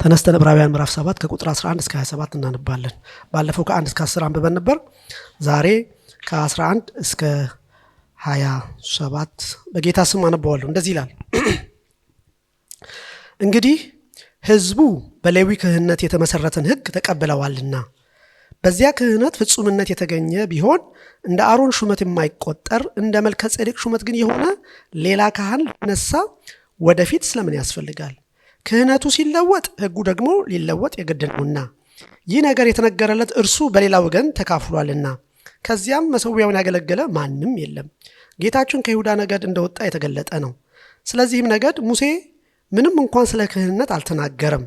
ተነስተን ዕብራውያን ምዕራፍ 7 ከቁጥር 11 እስከ 27 እናነባለን። ባለፈው ከ1 እስከ 10 አንብበን ነበር። ዛሬ ከ11 እስከ 27 በጌታ ስም አነባዋለሁ። እንደዚህ ይላል። እንግዲህ ሕዝቡ በሌዊ ክህነት የተመሰረተን ሕግ ተቀብለዋልና በዚያ ክህነት ፍጹምነት የተገኘ ቢሆን እንደ አሮን ሹመት የማይቆጠር እንደ መልከ ጼዴቅ ሹመት ግን የሆነ ሌላ ካህን ሊነሳ ወደፊት ስለምን ያስፈልጋል? ክህነቱ ሲለወጥ ሕጉ ደግሞ ሊለወጥ የግድ ነውና፣ ይህ ነገር የተነገረለት እርሱ በሌላ ወገን ተካፍሏልና። ከዚያም መሠዊያውን ያገለገለ ማንም የለም፣ ጌታችን ከይሁዳ ነገድ እንደወጣ የተገለጠ ነው። ስለዚህም ነገድ ሙሴ ምንም እንኳን ስለ ክህነት አልተናገረም፣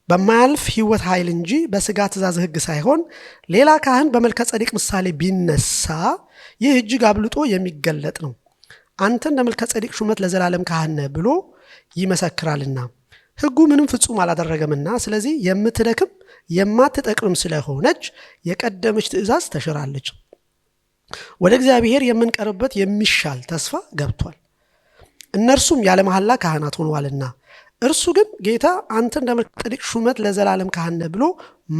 በማያልፍ ሕይወት ኃይል እንጂ በሥጋ ትእዛዝ ሕግ ሳይሆን ሌላ ካህን በመልከ ጼዴቅ ምሳሌ ቢነሳ ይህ እጅግ አብልጦ የሚገለጥ ነው። አንተ እንደ መልከ ጼዴቅ ሹመት ለዘላለም ካህን ነህ ብሎ ይመሰክራልና። ሕጉ ምንም ፍጹም አላደረገምና፣ ስለዚህ የምትደክም የማትጠቅም ስለሆነች የቀደመች ትእዛዝ ተሽራለች። ወደ እግዚአብሔር የምንቀርብበት የሚሻል ተስፋ ገብቷል። እነርሱም ያለ መሐላ ካህናት ሆነዋልና። እርሱ ግን ጌታ አንተ እንደ መልከ ጼዴቅ ሹመት ለዘላለም ካህን ነህ ብሎ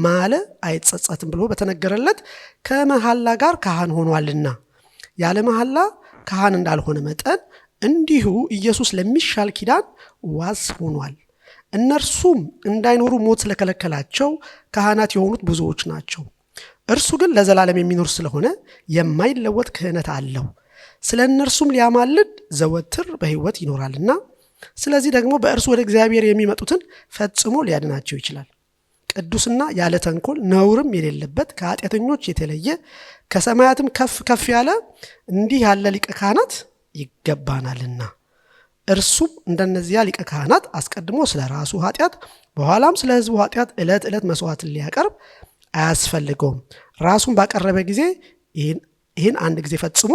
ማለ አይጸጸትም ብሎ በተነገረለት ከመሐላ ጋር ካህን ሆኗልና። ያለ መሐላ ካህን እንዳልሆነ መጠን እንዲሁ ኢየሱስ ለሚሻል ኪዳን ዋስ ሆኗል። እነርሱም እንዳይኖሩ ሞት ስለከለከላቸው ካህናት የሆኑት ብዙዎች ናቸው። እርሱ ግን ለዘላለም የሚኖር ስለሆነ የማይለወጥ ክህነት አለው። ስለ እነርሱም ሊያማልድ ዘወትር በሕይወት ይኖራልና። ስለዚህ ደግሞ በእርሱ ወደ እግዚአብሔር የሚመጡትን ፈጽሞ ሊያድናቸው ይችላል። ቅዱስና ያለ ተንኮል ነውርም የሌለበት ከኃጢአተኞች የተለየ ከሰማያትም ከፍ ከፍ ያለ እንዲህ ያለ ሊቀ ካህናት ይገባናልና። እርሱም እንደነዚያ ሊቀ ካህናት አስቀድሞ ስለ ራሱ ኃጢአት በኋላም ስለ ሕዝቡ ኃጢአት ዕለት ዕለት መስዋዕትን ሊያቀርብ አያስፈልገውም። ራሱን ባቀረበ ጊዜ ይህን አንድ ጊዜ ፈጽሞ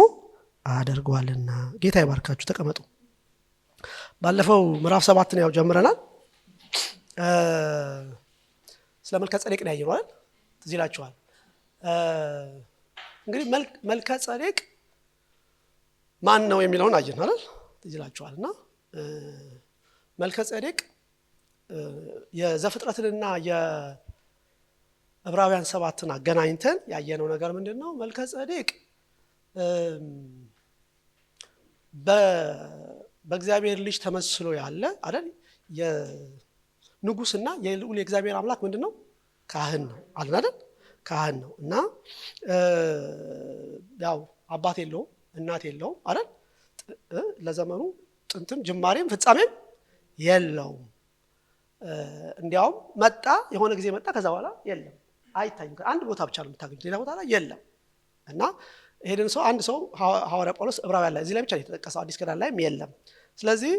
አደርገዋልና። ጌታ ይባርካችሁ። ተቀመጡ። ባለፈው ምዕራፍ 7 ያው ጀምረናል። ስለ መልከ ጼዴቅ ነው ያየነው አይደል? ትዝ ይላችኋል። እንግዲህ መልከ ጼዴቅ ማን ነው የሚለውን አየን አይደል? ትዝ ይላችኋል። እና መልከ ጼዴቅ የዘፍጥረትንና የዕብራውያን 7ን አገናኝተን ያየነው ነገር ምንድን ነው? መልከ ጼዴቅ በእግዚአብሔር ልጅ ተመስሎ ያለ አይደል? የንጉስና የልዑል የእግዚአብሔር አምላክ ምንድን ነው? ካህን ነው አለን አይደል? ካህን ነው እና ያው አባት የለውም እናት የለውም አይደል? ለዘመኑ ጥንትም ጅማሬም ፍጻሜም የለውም። እንዲያውም መጣ፣ የሆነ ጊዜ መጣ፣ ከዛ በኋላ የለም፣ አይታይም። አንድ ቦታ ብቻ ነው የምታገኙት፣ ሌላ ቦታ ላይ የለም። እና ይሄንን ሰው አንድ ሰው ሐዋርያ ጳውሎስ ዕብራውያን ላይ እዚህ ላይ ብቻ የተጠቀሰው፣ አዲስ ኪዳን ላይም የለም። ስለዚህ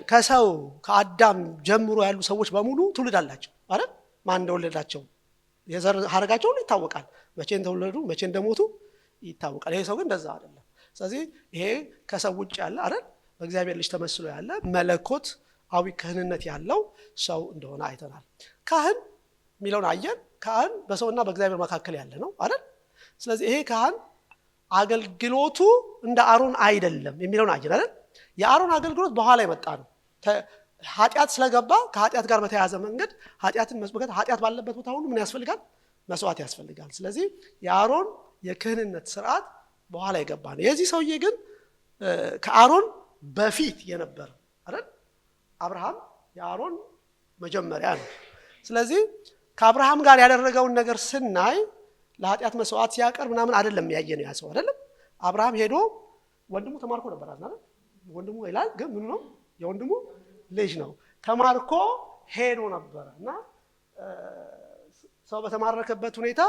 ከሰው ከአዳም ጀምሮ ያሉ ሰዎች በሙሉ ትውልድ አላቸው አይደል? ማን እንደወለዳቸው የዘር ሐረጋቸው ሁሉ ይታወቃል። መቼ እንደተወለዱ መቼ እንደሞቱ ይታወቃል። ይሄ ሰው ግን እንደዛ አይደለም። ስለዚህ ይሄ ከሰው ውጭ ያለ አይደል? በእግዚአብሔር ልጅ ተመስሎ ያለ መለኮታዊ ክህንነት ያለው ሰው እንደሆነ አይተናል። ካህን የሚለውን አየን። ካህን በሰውና በእግዚአብሔር መካከል ያለ ነው አይደል? ስለዚህ ይሄ ካህን አገልግሎቱ እንደ አሮን አይደለም የሚለውን አየን አይደል? የአሮን አገልግሎት በኋላ የመጣ ነው። ኃጢአት ስለገባ ከኃጢአት ጋር በተያያዘ መንገድ ኃጢአትን መስበከት፣ ኃጢአት ባለበት ቦታ ሁሉ ምን ያስፈልጋል? መስዋዕት ያስፈልጋል። ስለዚህ የአሮን የክህንነት ስርዓት በኋላ የገባ ነው። የዚህ ሰውዬ ግን ከአሮን በፊት የነበረ አይደል? አብርሃም የአሮን መጀመሪያ ነው። ስለዚህ ከአብርሃም ጋር ያደረገውን ነገር ስናይ ለኃጢአት መስዋዕት ሲያቀርብ ምናምን አይደለም ያየነው ያ ሰው አይደለም። አብርሃም ሄዶ ወንድሙ ተማርኮ ነበር አይደል? ወንድሙ ይላል ግን ምኑ ነው? የወንድሙ ልጅ ነው። ተማርኮ ሄዶ ነበር እና ሰው በተማረከበት ሁኔታ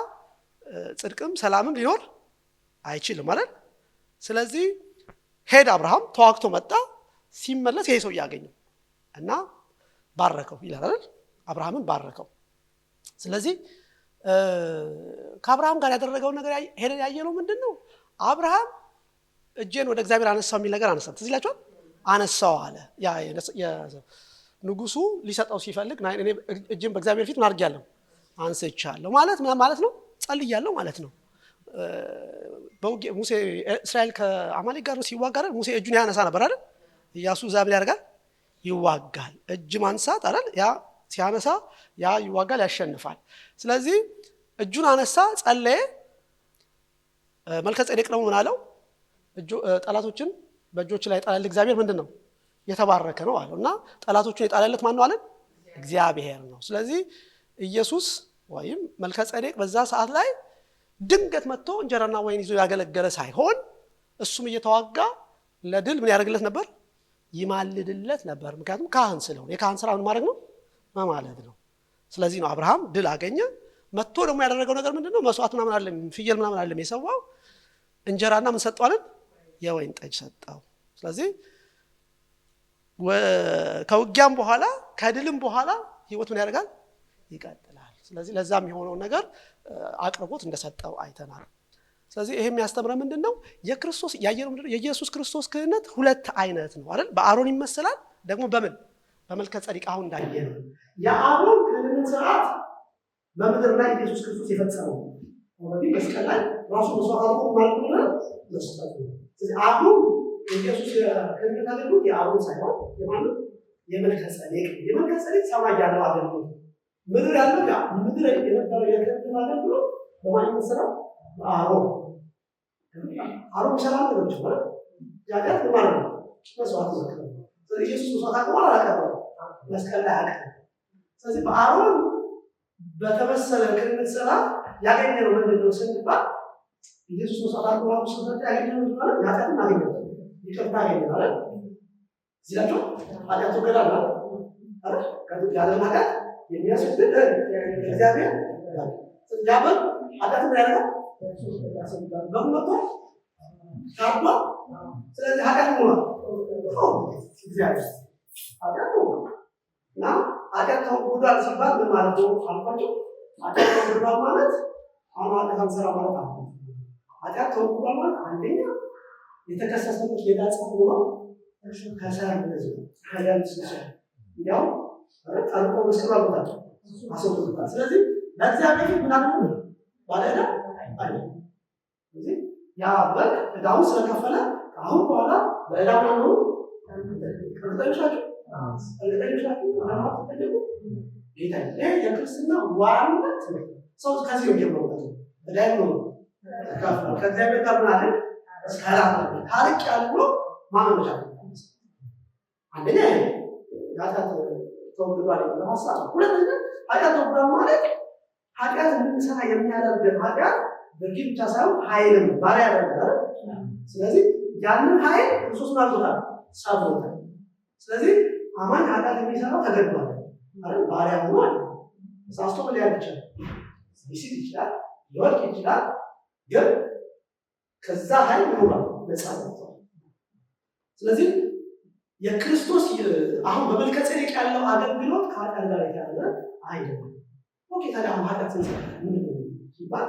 ጽድቅም ሰላምም ሊኖር አይችልም አይደል? ስለዚህ ሄደ አብርሃም፣ ተዋግቶ መጣ። ሲመለስ ይሄ ሰው ያገኘው እና ባረከው ይላል አይደል? አብርሃምን ባረከው። ስለዚህ ከአብርሃም ጋር ያደረገውን ነገር ሄደን ያየነው ምንድን ነው? አብርሃም እጄን ወደ እግዚአብሔር አነሳው የሚል ነገር አነሳ። ትዝ ይላችኋል? አነሳው አለ። ንጉሱ ሊሰጠው ሲፈልግ እኔ እጄን በእግዚአብሔር ፊት ምን አድርጌያለሁ? አንስቻለሁ ማለት ነው። ጸልያለሁ ማለት ነው። ሙሴ እስራኤል ከአማሌቅ ጋር ሲዋጋ አይደል? ሙሴ እጁን ያነሳ ነበር አይደል? ኢያሱ ዛም ያደርጋል፣ ይዋጋል። እጅ ማንሳት አይደል? ያ ሲያነሳ ያ ይዋጋል፣ ያሸንፋል። ስለዚህ እጁን አነሳ፣ ጸለየ። መልከ ጼዴቅ ነው ምን አለው? ጠላቶችን በእጆች ላይ ጣለል እግዚአብሔር ምንድነው? የተባረከ ነው አለው። እና ጠላቶቹን የጣለለት ማን ነው አለን? እግዚአብሔር ነው። ስለዚህ ኢየሱስ ወይም መልከ ጼዴቅ በዛ ሰዓት ላይ ድንገት መጥቶ እንጀራና ወይን ይዞ ያገለገለ ሳይሆን እሱም እየተዋጋ ለድል ምን ያደርግለት ነበር? ይማልድለት ነበር። ምክንያቱም ካህን ስለሆነ የካህን ስራ ምን ማድረግ ነው? ማማለድ ነው። ስለዚህ ነው አብርሃም ድል አገኘ። መጥቶ ደግሞ ያደረገው ነገር ምንድነው? መስዋዕት ምናምን አይደለም፣ ፍየል ምናምን አይደለም የሰዋው፣ እንጀራና ምን ሰጠው አለን? የወይን ጠጅ ሰጠው። ስለዚህ ከውጊያም በኋላ ከድልም በኋላ ህይወት ምን ያደርጋል? ይቀጥላል። ስለዚህ ለዛም የሆነው ነገር አቅርቦት እንደሰጠው አይተናል። ስለዚህ ይሄ የሚያስተምረው ምንድነው? የክርስቶስ ያየነው ምንድነው? የኢየሱስ ክርስቶስ ክህነት ሁለት አይነት ነው አይደል? በአሮን ይመስላል፣ ደግሞ በምን በመልከ ጼዴቅ አሁን እንዳየነው የአሮን ክህነት ስርዓት በምድር ላይ ኢየሱስ ክርስቶስ የፈጸመው ወዲህ መስቀል ላይ ራሱ መስዋዕት አድርጎ ማለት ነው መስጠት ነው። ስለዚህ አሁን ኢየሱስ ክህነት አገልግሎት የአሮን ሳይሆን የማን የመልከ ጼዴቅ የመልከ ጼዴቅ ሰማይ ያለው አገልግሎት ምድር ያለው ያ ምድር የነበረው የክህነት አገልግሎት በማን ይመስላል? አሮን ሰላም ነው ማለት ያዳት ማለት ነው መስዋዕት ነው። ስለዚህ ኢየሱስ መስዋዕት አድርጎ አላቀረበ መስቀል ላይ አቀረበ። ስለዚህ በአሮን በተመሰለ ክህነት ስርዓት ያገኘነው ምንድነው ስንባል ኢየሱስ መስዋዕት አድርጎ ያገኘነው ማለት ያዳትን አገኘነው ይቅርታ አገኘነው አይደል? ሲላችሁ ኃጢአቱ ገዳላ አይደል? ከዚህ ያለና ጋር የሚያስወግድ እግዚአብሔር ያበል ኃጢአቱ ያደረገ በመቶ ታባ። ስለዚህ ኃጢአት ነው እግዚአብሔር ኃጢአት ነው እና ኃጢአት ተወግዷል ሲባል ምን ማለት ነው አልኳቸው። ኃጢአት ተወግዷል ማለት አሁን ኃጢአት ሰራ ማለት ነው። ኃጢአት ተወግዷል ማለት አንደኛ የተከሰሰበት የዳጽፍ ነው ከሰር እንደዚህ ከደምስ ያው ጠርቆ መስቀል አልወጣ አሰውቷል። ስለዚህ ለእግዚአብሔር ምን አደረገ ባለዳ አይደል? ስለዚህ ያ በግ እዳውን ስለከፈለ አሁን በኋላ በእዳው ነው ከተጠየሻችሁ ጌታ የክርስትና ዋና ሰው ከዚህ ነው ጀምሮ እዳይ ነው ከእግዚአብሔር ጋር ምን አለ ሰላም ታሪክ ያለው ማመንጫ አንደኛ ያታት ተወግዷል ለማሳብ ሁለተኛ ኃጢአት ተወግዷል ማለት ኃጢአት እንድንሰራ የሚያደርገን ኃጢአት ድርጊት ብቻ ሳይሆን ኃይልም ባሪያ ያደርጋል። ስለዚህ ያንን ኃይል ክርስቶስ ማርኮታል ሰብሮታል። ስለዚህ አማኝ ኃጢአት የሚሰራው ተገድዷል አይደል? ባሪያ ሆኗል። ሳስቶ ሊያድ ይችላል፣ ሊስት ይችላል፣ ሊወድቅ ይችላል። ግን ከዛ ኃይል ነው ነፃ ነው። ስለዚህ የክርስቶስ አሁን በመልከ ጼዴቅ ያለው አገልግሎት ከኃጢአት ጋር የተያያዘ አይደለም። ኦኬ ታዲያ አሁን ኃጢአት ስንሰራ ምንድነው ሲባል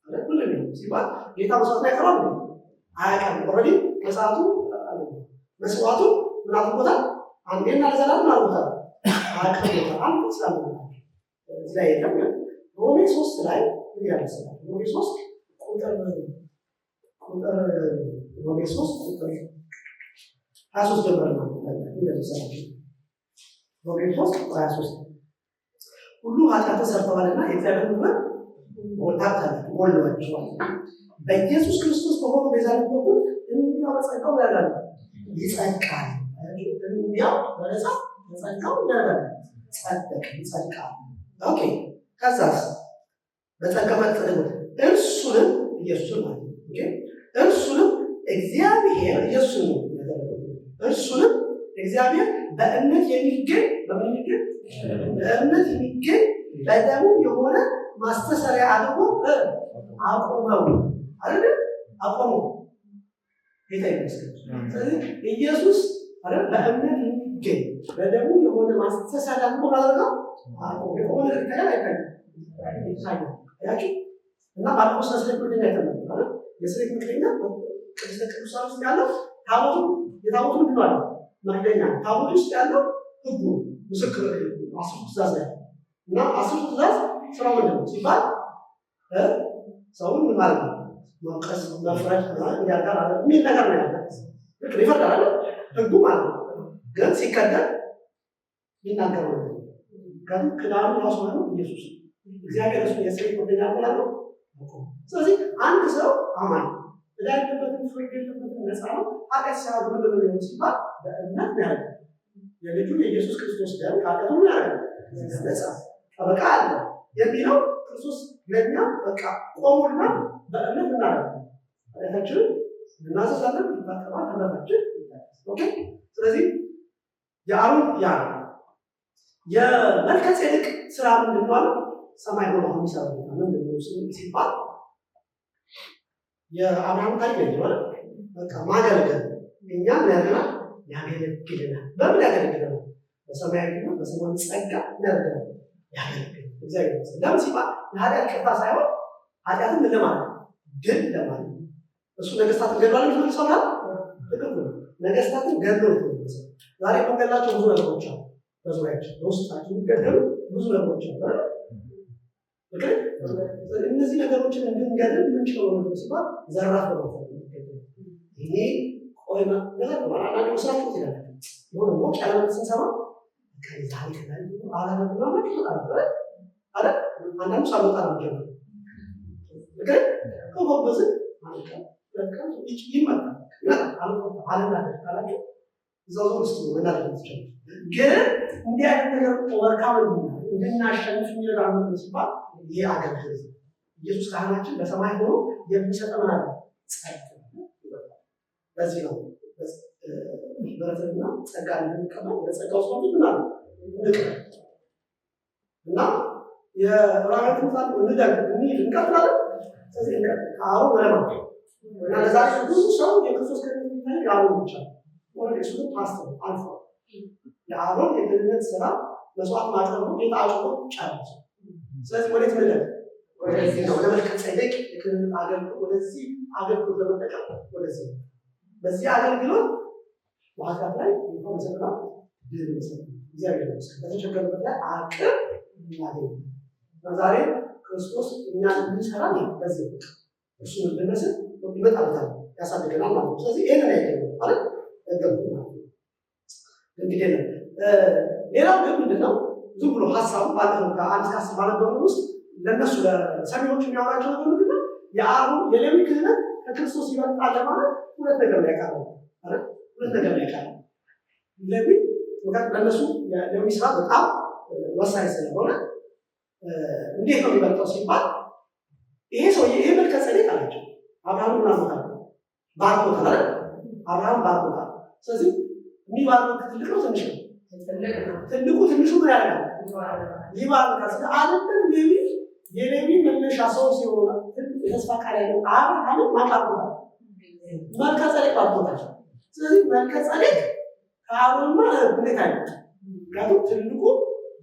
አይደል? ምንድነው ሲባል ጌታ መስዋዕት ላይ ቀርቧል አያቀርም። ኦልሬዲ መስዋዕቱ ምን አድርጎታል? አንዴና ለዘላለም ምን አድርጎታል? አያቀርቦታል። አንድ ስላለ እዚህ ላይ የለም። ሮሜ 3 ላይ ምን ያደርሳል? ሮሜ 3 ቁጥር ሮሜ 3 ቁጥር 23 ጀምሮ ነው ይደርሳል። ሮሜ 3 ቁጥር 23 ሁሉ ኃጢአት ሰርተዋልና የእግዚአብሔር ክብር ጎድሏቸዋል። በኢየሱስ ክርስቶስ በሆነ ቤዛነት በኩል እንዲያው በጸጋው ያላል ይጸድቃል። እንዲያው በነፃ በጸጋው ያላል ይጸድቃል። ኦኬ ከዛስ በጸጋ መጥተው እርሱንም ኢየሱስን ማለት ኦኬ እርሱንም እግዚአብሔር ኢየሱስን እርሱንም እግዚአብሔር በእምነት የሚገኝ በእምነት የሚገኝ በደሙ የሆነ ማስተሰሪያ አድርጎ አቆመው አይደል? አቆመው ጌታ ይመስገን። ስለዚህ ኢየሱስ አይደል በእምነት የሚገኝ በደሙ የሆነ ማስተሰሪያ አድርጎ አደረገው አቆመው። የሆነ ነገር ይታያል ያቺ እና ባለፈው ስለዚህ ምክንያት አይተናል አይደል? የስሬት ምክንያት ቅድስተ ቅዱሳን ውስጥ ያለው ታቦቱ የታቦቱ ምንድን ነው? መክደኛ ታቦቱ ውስጥ ያለው ህጉ ምስክር አስሩ ትእዛዝ ነው እና አስሩ ትእዛዝ ስራው ምንድን ነው ሲባል ሰውን ምን ማለት ነው መውቀስ መፍረድ እንዲያጋር አለ የሚል ነገር ነው ያለው። ልክ ይፈርዳል አይደል? ህጉ ማለት ነው። ግን ሲከተል ይናገር ነው ምክንያቱም ክዳኑ ራሱ ነው ኢየሱስ እግዚአብሔር እሱ የስሬት ወደኛ ያለው። ስለዚህ አንድ ሰው አማኝ ዕዳ የለበትም፣ ፍርድ የለበትም፣ ነፃ ነው። ኃጢአት ሲያደርግ ምንድን ነው የሚሆነው ሲባል በእምነት ነው ያደርጋል። የልጁ የኢየሱስ ክርስቶስ ደም ከኃጢአቱ ምን ያደርጋል? ነፃ ጠበቃ አለ የሚለው ክርስቶስ ለእኛ በቃ ቆሙና በእምነት እናደርጋለን። ኃጢአታችንን እናዘዛለን፣ ይታጠባል፣ ኃጢአታችን ይታያል። ኦኬ። ስለዚህ የአሮን ያ የመልከ ጼዴቅ ስራ ምንድን ነው አለ? ሰማይ ሆኖ የሚሰራው ምንድን ነው ሲባል የአብርሃም ታሪክ ነው። በቃ ማገልገል እኛ ምን ያደርጋል? ያገለግለናል። በምን ያገለግለናል? በሰማያዊና በሰማያዊ ጸጋ ያደርገናል። ያገለግል እግዚአብሔር ይመስገን። ለምን ሲባል ለኃጢአት ቅርታ ሳይሆን ኃጢአትን ምን ለማለት ድል ለማለት እሱ ነገስታትን ገድሏል የሚሰራል ነገስታትን ገድሎ ነው። ዛሬ መንገላቸው ብዙ ነገሮች አሉ። በዙሪያችን በውስጣችን የሚገደሉ ብዙ ነገሮች አሉ። እነዚህ ነገሮችን እንድንገድል ምንችለው ነው ሲባል ዘራፍ ነው። ይሄ ቆይና አንዳንድ መስራች ይላል የሆነ ሞቅ ያለ ስንሰማ ዛሬ ከላይ አላነብና አለ አንዳንዱ ሳልወጣ ነው ጀምሮ ከጎበዝ ይመጣል አለናደድ ካላቸው እዛው ውስጥ መናደድ ትችላል። ግን እንዲህ አይነት ነገር ወርካም እንድናሸንፍ የሚረዳን ሲባል ይህ አገልግሎት ኢየሱስ ካህናችን በሰማይ ሆኖ የሚሰጠን አለ ጸጋ። በዚህ ነው ምሕረትና ጸጋ እንድንቀበል ወደ ጸጋው ሰው ምናል እና የራእይ ትምጣል እንደግ እንቀጥላለን። ስለዚህ አሁን ወለማ እና ለዛሬ ብዙ ሰው የክርስቶስ ከሚታይ አሁን ብቻ ወደ እሱ ፓስተር አልፎ የአሮን የክህነት ስራ መስዋዕት ማቅረቡ ጌታ አጭቆ ጨርሶ ስለዚህ ወዴት መለክ ወደዚህ ነው ለመልከ ጼዴቅ የክህነት አገልግሎት ወደዚህ አገልግሎት ለመጠቀም ወደዚህ በዚህ አገልግሎት ዋጋት ላይ ተመሰጥራ ድል እግዚአብሔር ይመስገን በተቸገረበት ላይ አቅም ያገኝ ዛሬ ክርስቶስ እኛ እንሰራ ነው። በዚህ እሱ እንደነሰ ይመጣል ያሳድገናል ማለት ነው። ስለዚህ ይሄንን ያገኘው ማለት እንደምና እንግዲህ ሌላው ግን ምንድነው ዝም ብሎ ሐሳቡ ባለው ከአንድ እስከ 10 ባለው ውስጥ ለነሱ ለሰሚዎች የሚያወራቸው ነገር ምንድነው የአሮን የሌዊ ክህነት ከክርስቶስ ይበልጣል ለማለት ሁለት ነገር ያቀርባል አይደል? ሁለት ነገር ያቀርባል። ሌዊ ለነሱ የሌዊ ስራ በጣም ወሳኝ ስለሆነ እንዴት ነው የሚበልጠው ሲባል ይሄ ሰው ይሄ መልከ ጼዴቅ አላቸው አብርሃምን አማካኝ ባርኮታል አይደል? አብርሃም ባርኮታል። ስለዚህ የሚባለው ትልቅ ነው ትንሽ ነው? ትልቁ ትንሹ ምን ያደርጋል? ይባርካል። ስለዚህ አይደለም ሌዊ የሌዊ መነሻ ሰው ሲሆን የተስፋ ቃል ያለው አብርሃምን ማቃርቆታል መልከ ጼዴቅ ባርኮታል። ስለዚህ መልከ ጼዴቅ ከአሮንማ እንዴት አይነት ጋር ትልቁ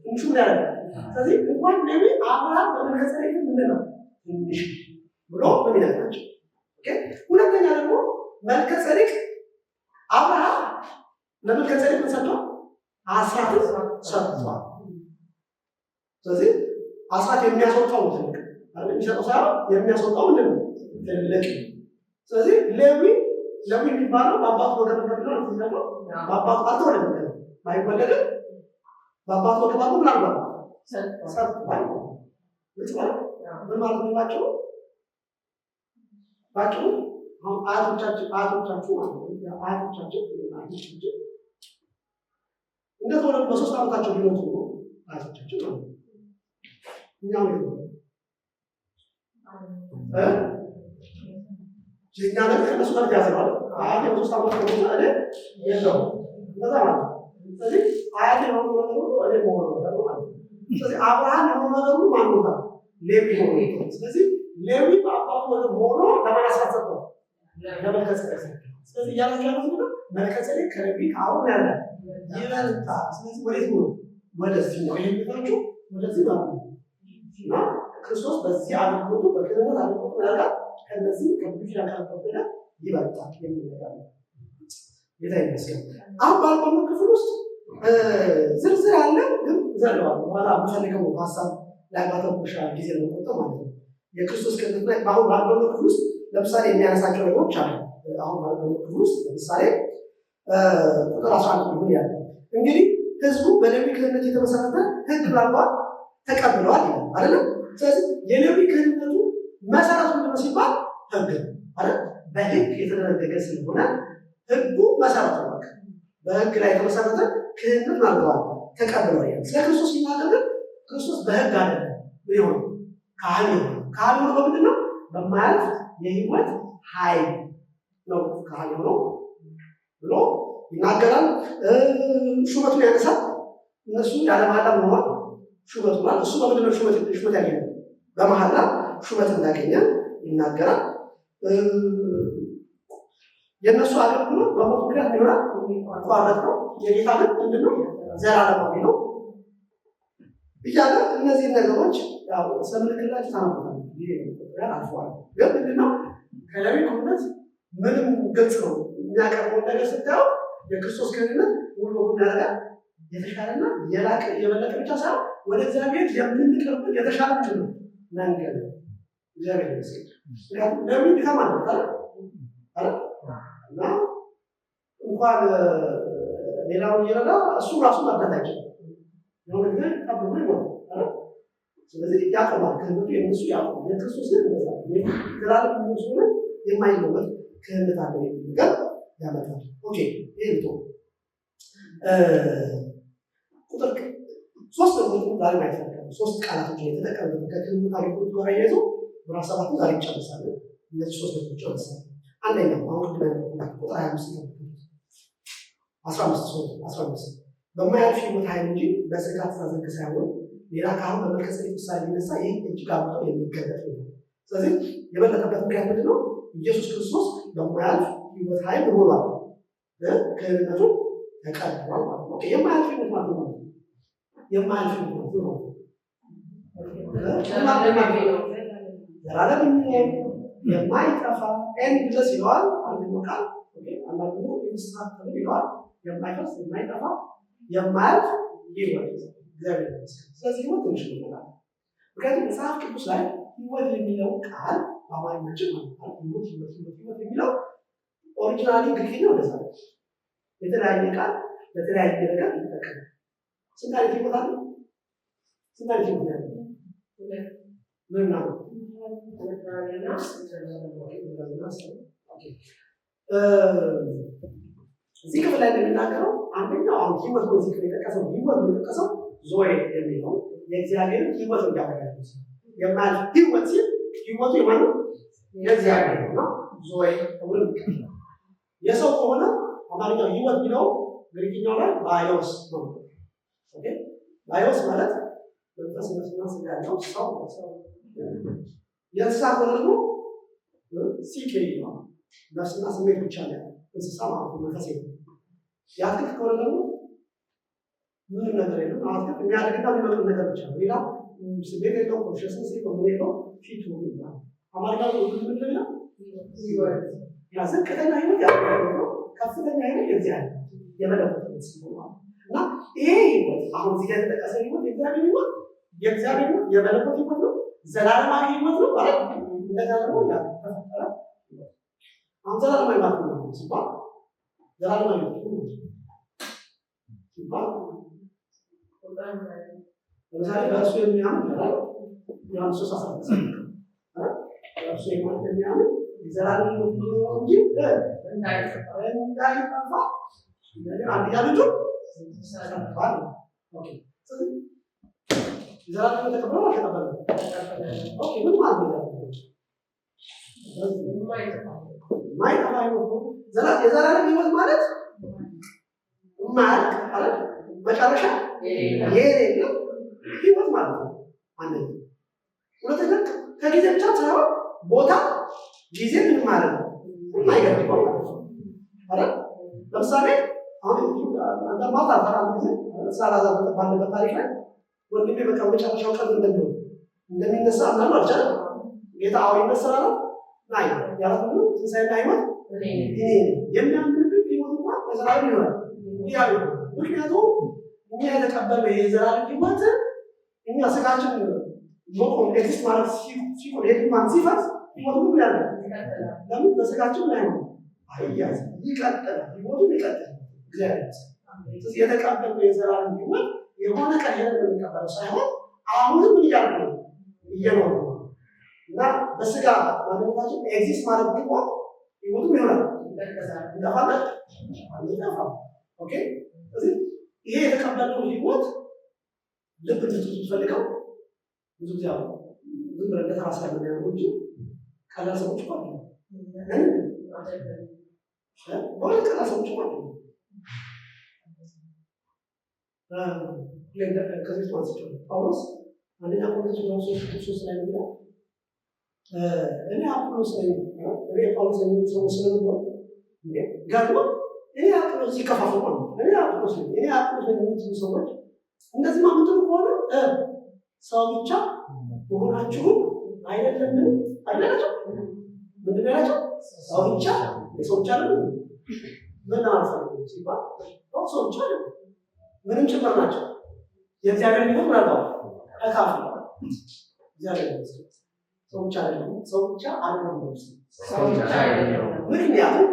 ትንሹ ምን ያደርጋል? ስለዚህ እንኳን ሌዊ አብርሃም በመልከ ጼዴቅ ምንድን ነው ትንሽ ብሎ በሚነግራቸው ኦኬ። ሁለተኛ ደግሞ መልከ ጼዴቅ አብርሃም ለመልከ ጼዴቅ ሰጥቷል፣ አስራትን ሰጥቷል። ስለዚህ አስራት የሚያስወጣው ትልቅ አይደል? የሚሰጠው ሳይሆን የሚያስወጣው ምንድን ነው ትልቅ። ስለዚህ ሌዊ የሚባለው በአባቱ ወገን ነው ነው በአባቱ አልተወለደም ነው ባይወለድም በአባቱ ወገን ነው ምናልባት ሰጥቷል። ምን ማለት ነው ባጭሩ? ባጭሩ አሁን አያቶቻችን እንደተወለዱ በ3 ዓመታቸው ቢሞቱ ነው አያቶቻችን ነው እኛው ነው የኛ ነገር እነሱ ጋር ያዘዋል። አያቴ በ3 ዓመት ነው አይደል የለው እንደዛ ማለት ነው። ስለዚህ አያቴ ነው እኔ መሆን ነው ማለት ነው። ስለዚህ አብርሃም የሆነ ነገሩ ማን ነው? ሌዊ ነው። ስለዚህ ሌዊ በአባቱ ወገን ሆኖ ለማሳሰብ ነው ለመልከ ጼዴቅ። ስለዚህ ያላችሁ ነው መልከ ጼዴቅ ከሌዊ ከአሮን ያለ ይበልጣል። ስለዚህ ወዴት ነው? ወደዚህ ነው። ይሄን ብታችሁ ወደዚህ ነው እና ክርስቶስ በዚህ አገልግሎቱ በክህነት አገልግሎቱ ያላል ከነዚህ ከብዙ ያካተተ ይበልጣል የሚል ነገር ነው። ጌታ ይመስገን። አሁን ባልቆመው ክፍል ውስጥ ዝርዝር አለ ግን ዘለዋል በኋላ የምፈልገው ሀሳብ ላይ ባተኩሻ ጊዜ ለመቆጠብ ማለት ነው። የክርስቶስ ክህነት ላይ አሁን ባልቆመው ክፍል ውስጥ ለምሳሌ የሚያነሳቸው ነገሮች አሉ። አሁን ባልቆመው ክፍል ውስጥ ለምሳሌ ቁጥር 11 ምን ያለ እንግዲህ ህዝቡ በሌዊ ክህነት የተመሰረተ ህግ ባልባል ተቀብለዋል ይላል አይደለም። ስለዚህ የሌዊ ክህነቱ መሰረቱ ምንድነው ሲባል ህግ አይደል? በህግ የተደነገገ ስለሆነ ህጉ መሰረቱ ነው። በህግ ላይ የተመሰረተ ክህነት አድርገዋል ተቀብለዋል ይላል። ስለ ክርስቶስ ሲናገር ክርስቶስ በህግ አይደለም ቢሆን ካህን ነው። ካህን ነው በምንድን ነው? በማያልፍ የህይወት ኃይል ነው ካህን ነው ብሎ ይናገራል። ሹመቱን ያነሳል። እነሱ ያለ መሐላ ሆኗል ሹመቱ ማለት እሱ በምንድን ነው ሹመት ያገኘው? በመሐላ ሹመት እንዳገኘ ይናገራል። የእነሱ አገልግሎት በሞት ምክንያት ይሆናል ቋረት ነው። የጌታ ግን ምንድን ነው? ዘላለማዊ ነው እያለ እነዚህ ነገሮች ያው ስለምልክላችሁ ታነቡታል። ይሄ ነው አልፏል። ግን ምንድን ነው ከሌዊ ክህነት ምንም ግልጽ ነው የሚያቀርበው ነገር ስታየው የክርስቶስ ክህነት ሙሉ በሙሉ ያደርጋል። የተሻለና የላቀ የበለጠ ብቻ ሳይሆን ወደ እግዚአብሔር የምንቀርበት የተሻለ መንገድ ነው። እግዚአብሔር ይመስገን። ምክንያቱም ሌዊ ድካም አለበት አይደል? እና እንኳን ሌላውን እየረዳ እሱ ራሱ ማዳት አይችልም። የሆነ ጊዜ ጠብቆ ይሞታል። ስለዚህ ያቆማል። ክህነቱ የእነሱ ያቆማል። የክርስቶስ ግን እንደዛ ዘላለም የሚሆን ስለሆነ የማይለወጥ ክህነት አለ የሚል ነገር ያመጣል። ኦኬ ይህ ልቶ ቁጥር 3 ነገሮችን ዛሬ ማየት ፈልጋለሁ። 3 ቃላቶች የተጠቀምበት ከክህነት አገልግሎት ጋር ያይዞ ምዕራፍ 7 ዛሬ እንጨርሳለን። እነዚህ 3 ነገሮች አንሳለን። አንደኛው አሁን ቁጥር 15 በማያልፍ ሕይወት ኃይል እንጂ በሥጋ ትእዛዝ ሳይሆን ሌላ ካህን በመልከ ጼዴቅ ምሳሌ ቢነሳ ይህ እጅግ አብልጦ የሚገለጥ ነው። ስለዚህ የበለጠበት ምክንያት ምንድን ነው? ኢየሱስ ክርስቶስ በማያልፍ ሕይወት ኃይል ሆኗል። ክህነቱ ተቀብሏል ማለት ነው። የማያልፍ ሕይወት ማለት ነው። የማያልፍ ሕይወት ነው ዘላለም የሚሆን የማይጠፋ ኤንድለስ ይለዋል። አንደኛው ቃል አንዳንዱ የምስራት ተብሎ ይለዋል። የማይፈርስ የማይጠፋ የማያልፍ ሕይወት እግዚአብሔር ይመስገን። ስለዚህ ሕይወት ትንሽ ይሆናል። ምክንያቱም መጽሐፍ ቅዱስ ላይ ሕይወት የሚለው ቃል በአማርኛችን ማለት ሕይወት የሚለው ኦሪጂናሊ ግሪክኛ ወደዛ የተለያየ ቃል ለተለያየ ነገር ይጠቀማል። ስንት አይነት ሕይወት አለ? ስንት አይነት ሕይወት ያለ ምን ነው? እዚህ ክፍል ላይ እንደሚናገረው አንደኛው አሁን ሕይወት ነው። እዚህ ክፍል የጠቀሰው ሕይወት ነው የጠቀሰው ዞይ የሚለው የእግዚአብሔር ሕይወት ነው ያደረጋል። የማያልፍ ሕይወት ሲል ሕይወቱ የማነው? የእግዚአብሔር ነው። ዞይ ተብሎ ይቀጥላል። የሰው ከሆነ አማርኛው ሕይወት ቢለው ግሪክኛው ላይ ባዮስ ነው። ኦኬ ባዮስ ማለት መንፈስ ነፍስና ሥጋ ያለው ሰው ነው። የእንስሳ ከሆነ ደግሞ ሲኬ ነው። ነፍስና ስሜት ብቻ ነው ያለው እንስሳ ማለት ነው። መንፈስ የለም። የአትክልት ከሆነ ደግሞ ምንም ነገር የለም። አትክልት የሚያድግና የሚበቅል ነገር ብቻ ነው። ሌላ ስሜት የለው፣ ኮንሽስነስ የለው፣ ምን የለው። ፊቱ ይባላል። አማርኛው ምንድን ነው? ያ ዝቅተኛ ሕይወት ያለው ከፍተኛ ሕይወት የእግዚአብሔር የመለኮት ሕይወት እና ይሄ ሕይወት አሁን እዚህ ጋር የተጠቀሰ ሕይወት የእግዚአብሔር ሕይወት የእግዚአብሔር ሕይወት የመለኮት ሕይወት ነው። ዘላለማዊ ሕይወት ነው ማለት እንደዛ ደግሞ ተፈጠረ። አሁን ዘላለማዊ ማለት ነው ሲባል ዘላለማዊ ሕይወት ሲባል ለምሳሌ በእርሱ የሚያምን ዮሐንስ 3:16 በእርሱ የሚያምን የዘላለም ሕይወት ይኖረው እንጂ እንዳይጠፋ አንድያ ልጁን ሰጥቷል። ኦኬ ስለዚህ የዘላለም ሕይወት ተቀበለው አልተቀበለም? ኦኬ ምን ማለት ነው? የማይጠፋ ሕይወት ነው። የዘላለም ሕይወት ማለት የማያልቅ አይደል? መጨረሻ የሌለው ሕይወት ማለት ነው። አንደኛ ሁለተኛ ከጊዜ ብቻ ሳይሆን ቦታ ጊዜ ምን ማለት ነው? የማይገድበው ማለት ነው አይደል? ለምሳሌ አሁን አንተ ማታ ጊዜ ሳላዛ ባለበት ታሪክ ላይ ወንድሜ በቃ መጨረሻው ቀን እንደሚሆን እንደሚነሳ አምናለሁ አልቻለም። ጌታ አዎ ይነሳል ናይ ያለው ትንሣኤና ሕይወት እኔ የሚያምንብኝ ሕይወት እንኳን ለዘላለም ይሆናል። ያው ምክንያቱም እኛ የተቀበልነው የዘላለም ሕይወት እኛ ስጋችን ሞቶ ኤግዚስት ማለት ሲቆም የትማን ሲፈርስ ሕይወቱ ሁሉ ያለ ለምን በስጋችን ላይ ነው አይያዝ ይቀጥላል። ሕይወቱ ይቀጥላል። እግዚአብሔር ስለዚህ የተቀበልነው የዘላለም ሕይወት የሆነ ቀን የምንቀበለው ሳይሆን አሁንም እያሉ እየኖሩ እና በስጋ ማንነታችን ኤግዚስት ማለት ቢሆ ሕይወቱም ይሆናል እንጠፋለን አንጠፋም። ኦኬ ስለዚህ ይሄ የተቀበልነው ሕይወት ልብ እንድትይዙ ፈልገው ብዙ ጊዜ አሁን ዝም ብለን እንደተራ ስለምናየው እንጂ ቀላል ሰዎች እኮ አሉ። በእውነት ቀላል ሰዎች እኮ አሉ። ከዚህ ማንስቸው ጳውሎስ አንደኛ ቆሮንቶስ 3 ላይ ይላል እኔ አጵሎስ ነኝ እኔ ጳውሎስ ነኝ ሰዎች ስለነበሩ ጋር እኔ አጵሎስ ሲከፋፈሉ እኔ አጵሎስ ነኝ እኔ አጵሎስ ነኝ የምትሉ ሰዎች እንደዚህ ማምጥሩ ከሆነ ሰው ብቻ መሆናችሁን አይደለምን አይደላችሁ ምንድን ነው ያላቸው ሰው ብቻ የሰው ብቻ ነው ምን አልፈልግም ሲባል ሰው ብቻ ነው ምንም ጭምር ናቸው የእግዚአብሔር ሕይወት ምናልባት ተካፍለ እግዚአብሔር ሰው ብቻ አይደለም ሰው ብቻ አይደለም ምክንያቱም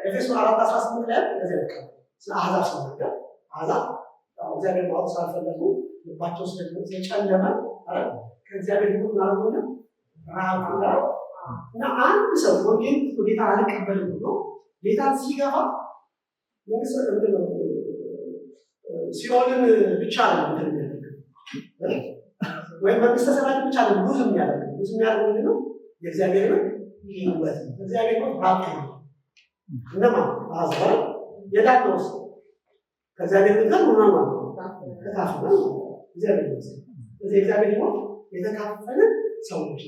ኤፌሶን 4:18 ላይ እንደዚህ ነው ስለ አሕዛብ ሲናገር አሕዛብ እግዚአብሔር ማወቅ ስላልፈለጉ ልባቸው ስለጨለመ ከእግዚአብሔር ሕይወት ምናልሆነ ራቁላ እና አንድ ሰው ጌታ አልቀበልም ብሎ ጌታን ሲገፋ መንግስት ምንድን ነው ሲኦልን ብቻ ነው የሚያደርገው ወይም መንግስተ ሰማያትን ብቻ ነው ብዙ የሚያደርገው ምንድን ነው የእግዚአብሔርን ሕይወት እግዚአብሔር ሕይወት ባክ ነው እነማ አዝባር የዳነው ሰው ከእግዚአብሔር ጋር ሆኗል ማለት ነው ተካፍሏል እግዚአብሔር ሕይወት ስለዚህ እግዚአብሔር ሕይወት የተካፈለ ሰዎች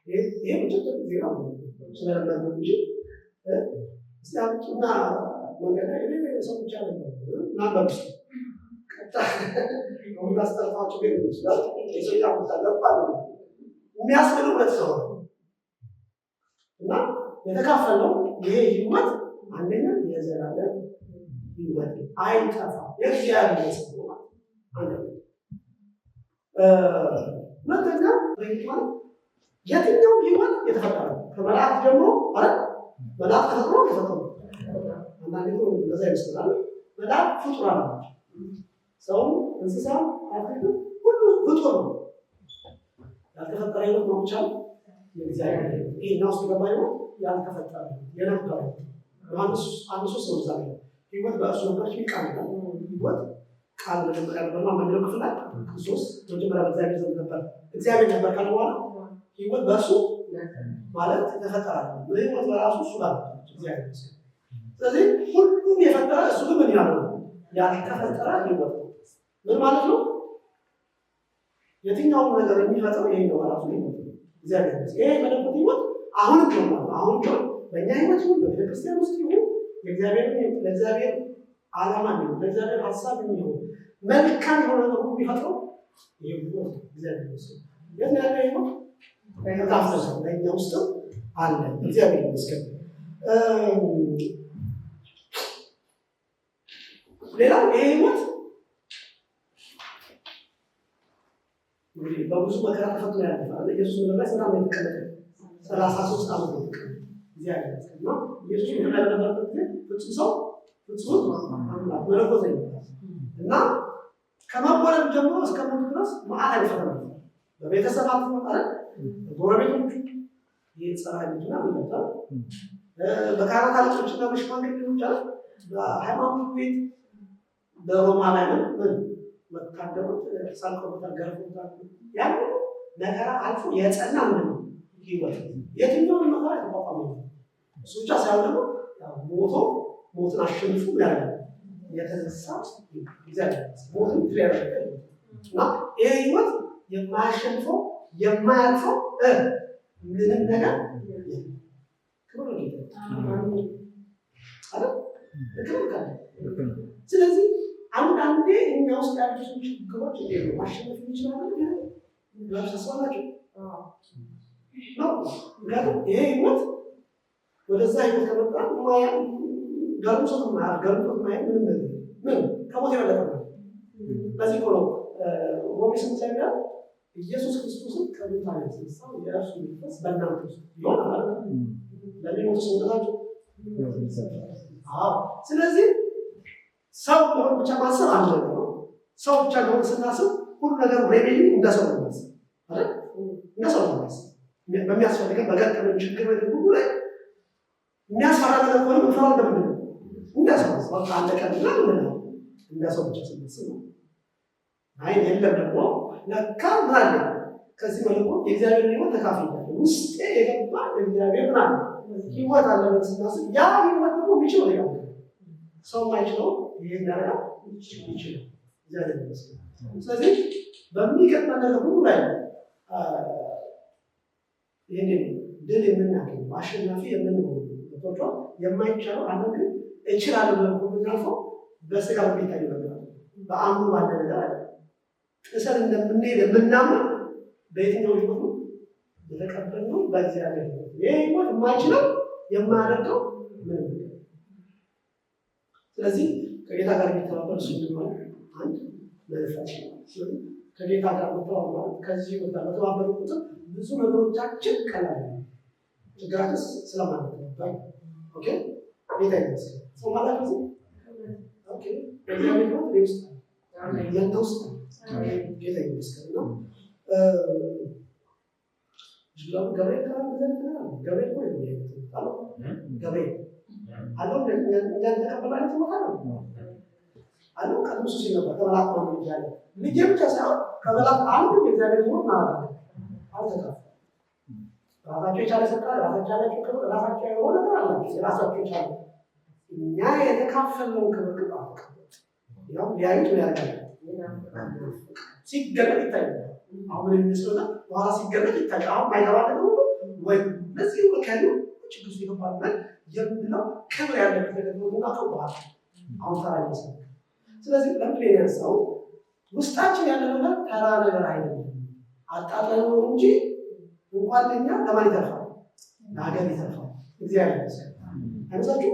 ይሄ ብቻ ዜና ነው ስለነበረ እንጂ እስታምጡና መንገድ ላይ ሰው ብቻ ነው ናበርስ ከታ ወንዳስተርፋችሁ ግን ይችላል የሰይጣ ወጣለባ ነው የሚያስፈልጉት ሰው እና የተካፈለው ይሄ ሕይወት አንደኛ የዘላለም ሕይወት አይጠፋም የእግዚአብሔር ሰው ማለት ሁለተኛ በሕይወት የትኛው ሕይወት የተፈጠረ ከመላእክት ጀምሮ አይደል መላእክት ተፈጥሮ የተፈጠሩ አንዳንዴ እንደዛ ይመስላል መላእክት ፍጡራን ናቸው ሰው እንስሳ አትክልት ሁሉ ፍጡር ነው ያልተፈጠረ ሕይወት ነው ብቻ የእግዚአብሔር ይሄ ነው ስለባ ሕይወት ያልተፈጠረ የነበረ ዮሐንስ 1:3 ነው ዛሬ ሕይወት በእርሱ ነበር ቃል ነው ሕይወት ቃል መጀመሪያ ነበር ማንደረግ ክፍላል ክርስቶስ መጀመሪያ በእግዚአብሔር ዘንድ ነበር እግዚአብሔር ነበር ካለ በኋላ ሕይወት በእርሱ ማለት ተፈጠረ ሕይወት በራሱ እሱ ጋር እግዚአብሔር ነው ስለዚህ ሁሉም የፈጠረ እሱ ግን ምን ያለው ያልተፈጠረ ሕይወት ምን ማለት ነው የትኛውም ነገር የሚፈጥረው ይሄ ነው ራሱ እግዚአብሔር ነው ይሄ መለኮት ሕይወት አሁን ነው በእኛ ሕይወት ሁሉ በቤተክርስቲያን ውስጥ ይሁን ለእግዚአብሔር ዓላማ ነው ለእግዚአብሔር ሐሳብ ነው መልካም የሆነ ነገር ሁሉ የሚፈጥረው ይሄ ነው እግዚአብሔር ነው የት ነው ያለው ሕይወት በታፈሰ በእኛ ውስጥ አለ እግዚአብሔር ይመስገን ሌላው ይሄ ሕይወት እንግዲህ በብዙ መከራ ተፈትኖ ያለፋል ኢየሱስ እንደላይ ሰላም የተቀመጠ 33 ዓመት ነው እግዚአብሔር ይመስገንና ኢየሱስ እንደነበረበት ፍጹም ሰው ፍጹም አምላክ መለኮት ነው እና ከመወለድ ጀምሮ እስከ ሞት ድረስ መዓት አይፈተንም በቤተሰባት ማለት በጎረቤቶቹ የጸራይና ምንድነው በካህናት አለቆችና በሽማግሌዎች አለ በሃይማኖት ቤት በሮማውያን ወታደሮች ሳልቆታል ገርፎታል ያን መከራ አልፎ የጸና ነው ሕይወት የትኛውን መከራ ተቋቋመ እሱ ብቻ ሳይሆን ሞትን አሸንፎ ያደርጋል የተነሳ እግዚአብሔር ሞትን ድል ያደርጋል እና ይሄ ሕይወት የማያሸንፈው የማያልፈው ምንም ነገር ክብር ስለዚህ አንዳንዴ እኛ ውስጥ ያሉት ችግሮች ማሸነፍ ይችላሉ ያሳስባላችሁ ነው ምክንያቱም ይሄ ሕይወት ወደዛ ሕይወት ከመጣ ገርምሶት ማያ ምንም ነገር ምን ከሞት የበለጠ ነው በዚህ ነው ሮሜ 8 ላይ ያለው ኢየሱስ ክርስቶስን ከሙታን ያስነሳው የእርሱ መንፈስ በእናንተ ውስጥ ይሆናል ለሚሞቱ ሰውነታችሁ ስለዚህ ሰው መሆን ብቻ ማሰብ አንድ ነገር ነው። ሰው ብቻ ነው ስናስብ ሁሉ ነገር ሬቤሊ እንደሰው ነው ማሰብ አይደል? እንደሰው ነው ማሰብ በሚያስፈልገን በገጠመን ችግር ወይ ሁሉ ላይ የሚያስፈራ ነገር ከሆነ ምንፈራው እንደምን ነው እንደሰው በቃ አለቀና ነው እንደሰው ብቻ ስናስብ ነው። አይ የለም ደግሞ ለካ ምን አለ ከዚህ መልኩ የእግዚአብሔር ሕይወት ተካፍያለሁ ውስጤ የገባ የእግዚአብሔር ምን አለ ሕይወት አለ ስናስብ ያ ሕይወት ደግሞ ቢችል ነው ሰው ማይችለው ይሄን ያደርጋል ይችላል እግዚአብሔር ይመስገን። ስለዚህ በሚገጥመን ነገር ሁሉ ላይ ይሄን ድል የምናገኘው አሸናፊ የምንሆነው ተቆጥሮ የማይቻለው አንዱ ግን እችላለሁ ብለን የምናልፈው በስጋ የሚታይ ነገር በአእምሮ ባለ ነገር አለ ጥሰን እንደምንሄድ የምናምን በየትኛው ሕይወት ነው የተቀበልነው በእግዚአብሔር ሕይወት ይሄ ሕይወት የማይችለው የማያደርገው ምንም ነገር። ስለዚህ ከጌታ ጋር የሚተባበር እሱ እንደሆነ አንድ መልእክት ነው። ስለዚህ ከጌታ ጋር መተባበር ከዚህ ወጣ መተባበር ቁጥር ብዙ ነገሮቻችን ቀላል ነው። ችግራችንስ ስለማለት ነው። ኦኬ ጌታ ይመስገን። ሰው ማለት ነው። ኦኬ በእግዚአብሔር ሕይወት ውስጥ ያንተ ውስጥ ጌታ ይመስገን ነው። ጅላው ገብርኤል ገብርኤል ወይ ገብርኤል አለው እንደኛ ተቀበላለት ማለት ነው። አለው ከሙሱ ሲነባ ተመላክ ነው ይያለ ልጅ ብቻ ሳይሆን ከመላክ አንዱ የእግዚአብሔር ሕይወት ማለት ነው። አልተካፈለ ራሳቸው የቻለ ሰጣ ራሳቸው ክብር ራሳቸው የሆነ ነገር አላቸው ራሳቸው የቻለ እኛ የተካፈልነው ክብር ግን አልተካፈለ ያው ያዩት ያያል ሲገለጥ ይታያል። አሁን የሚመስለውና በኋላ ሲገለጥ ይታያል። አሁን ማይገባለ ነው ወይ ለዚህ ወካሉ ችግር ሲገባል የምንለው ክብር ያለበት ነገር ነውና ከበኋላ አሁን ተራ ይመስላል። ስለዚህ ለምን ያነሳው ውስጣችን ያለ ነገር ተራ ነገር አይደለም አጣጣለው እንጂ እንኳን ለኛ ለማን ይተርፋል ለሀገር ይተርፋል እግዚአብሔር ይመስገን አይመስላችሁ?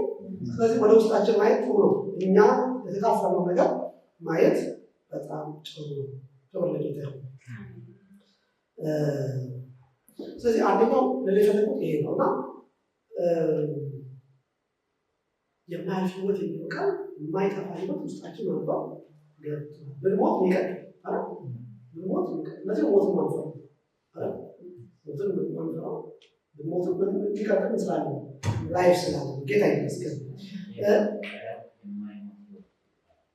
ስለዚህ ወደ ውስጣችን ማየት ጥሩ ነው። እኛ የተካፈልነው ነገር ማየት በጣም ጥሩ ነው። ክብር ለጌታ ይሁን። ስለዚህ አንደኛው ለሌፈለቁት ይሄ ነውና የማያልፍ ሕይወት የሚለው ቃል የማይጠፋ ሕይወት ውስጣችን ነው። ብንሞት የሚቀጥል አይደል? ብንሞት የሚቀጥል እነዚህ ሞትን ማንፈራው አይደል? ሞትን ማንፈራው ብንሞት የሚቀጥል ስላለ ላይፍ ስላለ ጌታ ይመስገን።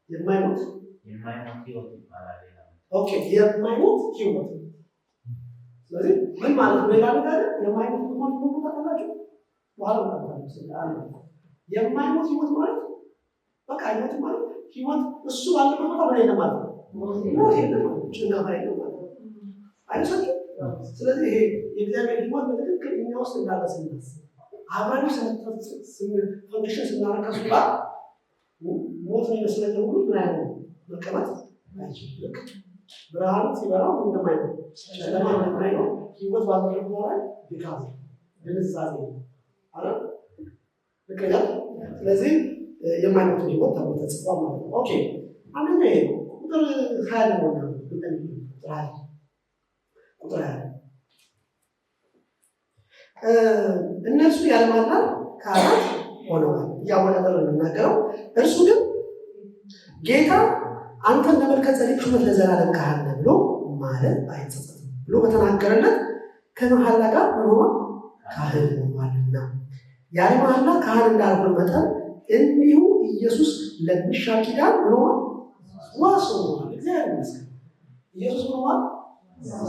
የማይሞት ሕይወት ይባላል። ኦኬ የማይሞት ሕይወት ስለዚህ ምን ማለት ነው? ይላል ጋር የማይሞት ሕይወት ነው ታውቃላችሁ። በኋላ ማለት የማይሞት ሕይወት ማለት በቃ ሕይወት ማለት ሕይወት እሱ ባለበት ቦታ ምን የለም ማለት ነው። ሞት የለም ማለት ነው። ጭንገፋ የለም ማለት ነው። አይሰጥም። ስለዚህ ይሄ የእግዚአብሔር ሕይወት በትክክል እኛ ውስጥ እንዳለ ስናስብ አብረን ፈንክሽን ስናረከሱ ጋር ሞት የሚመስለን ሁሉ ምን አይሆን መቀመጥ አይችልም። ብርሃን ሲበራው እንደማይሆን ጨለማ እንደማይሆን ሕይወት ባለበት ቦታ ላይ ድካም ግንዛቤ አረ ልክያ ስለዚህ የማይሞት ሕይወት ተብሎ ተጽፏል ማለት ነው። ኦኬ አንደኛ ይሄ ነው። ቁጥር 20 ነው ነው ቁጥር 20 እነሱ ያለማላል ካህናት ሆነዋል እያወዳደረ ነው የሚናገረው። እርሱ ግን ጌታ አንተን ለመልከ-ጼዴቅ ሹመት ለዘላለም ካህን ነህ ብሎ ማለት አይጸጸትም ብሎ በተናገረለት ከመሐላ ጋር ሆኗል ካህን ሆኗልና ያለ መሐላ ካህን እንዳልሆነ መጠን እንዲሁ ኢየሱስ ለሚሻል ኪዳን ሆኗል ዋስ ሆኗል። እግዚአብሔር ይመስገን። ኢየሱስ ሆኗል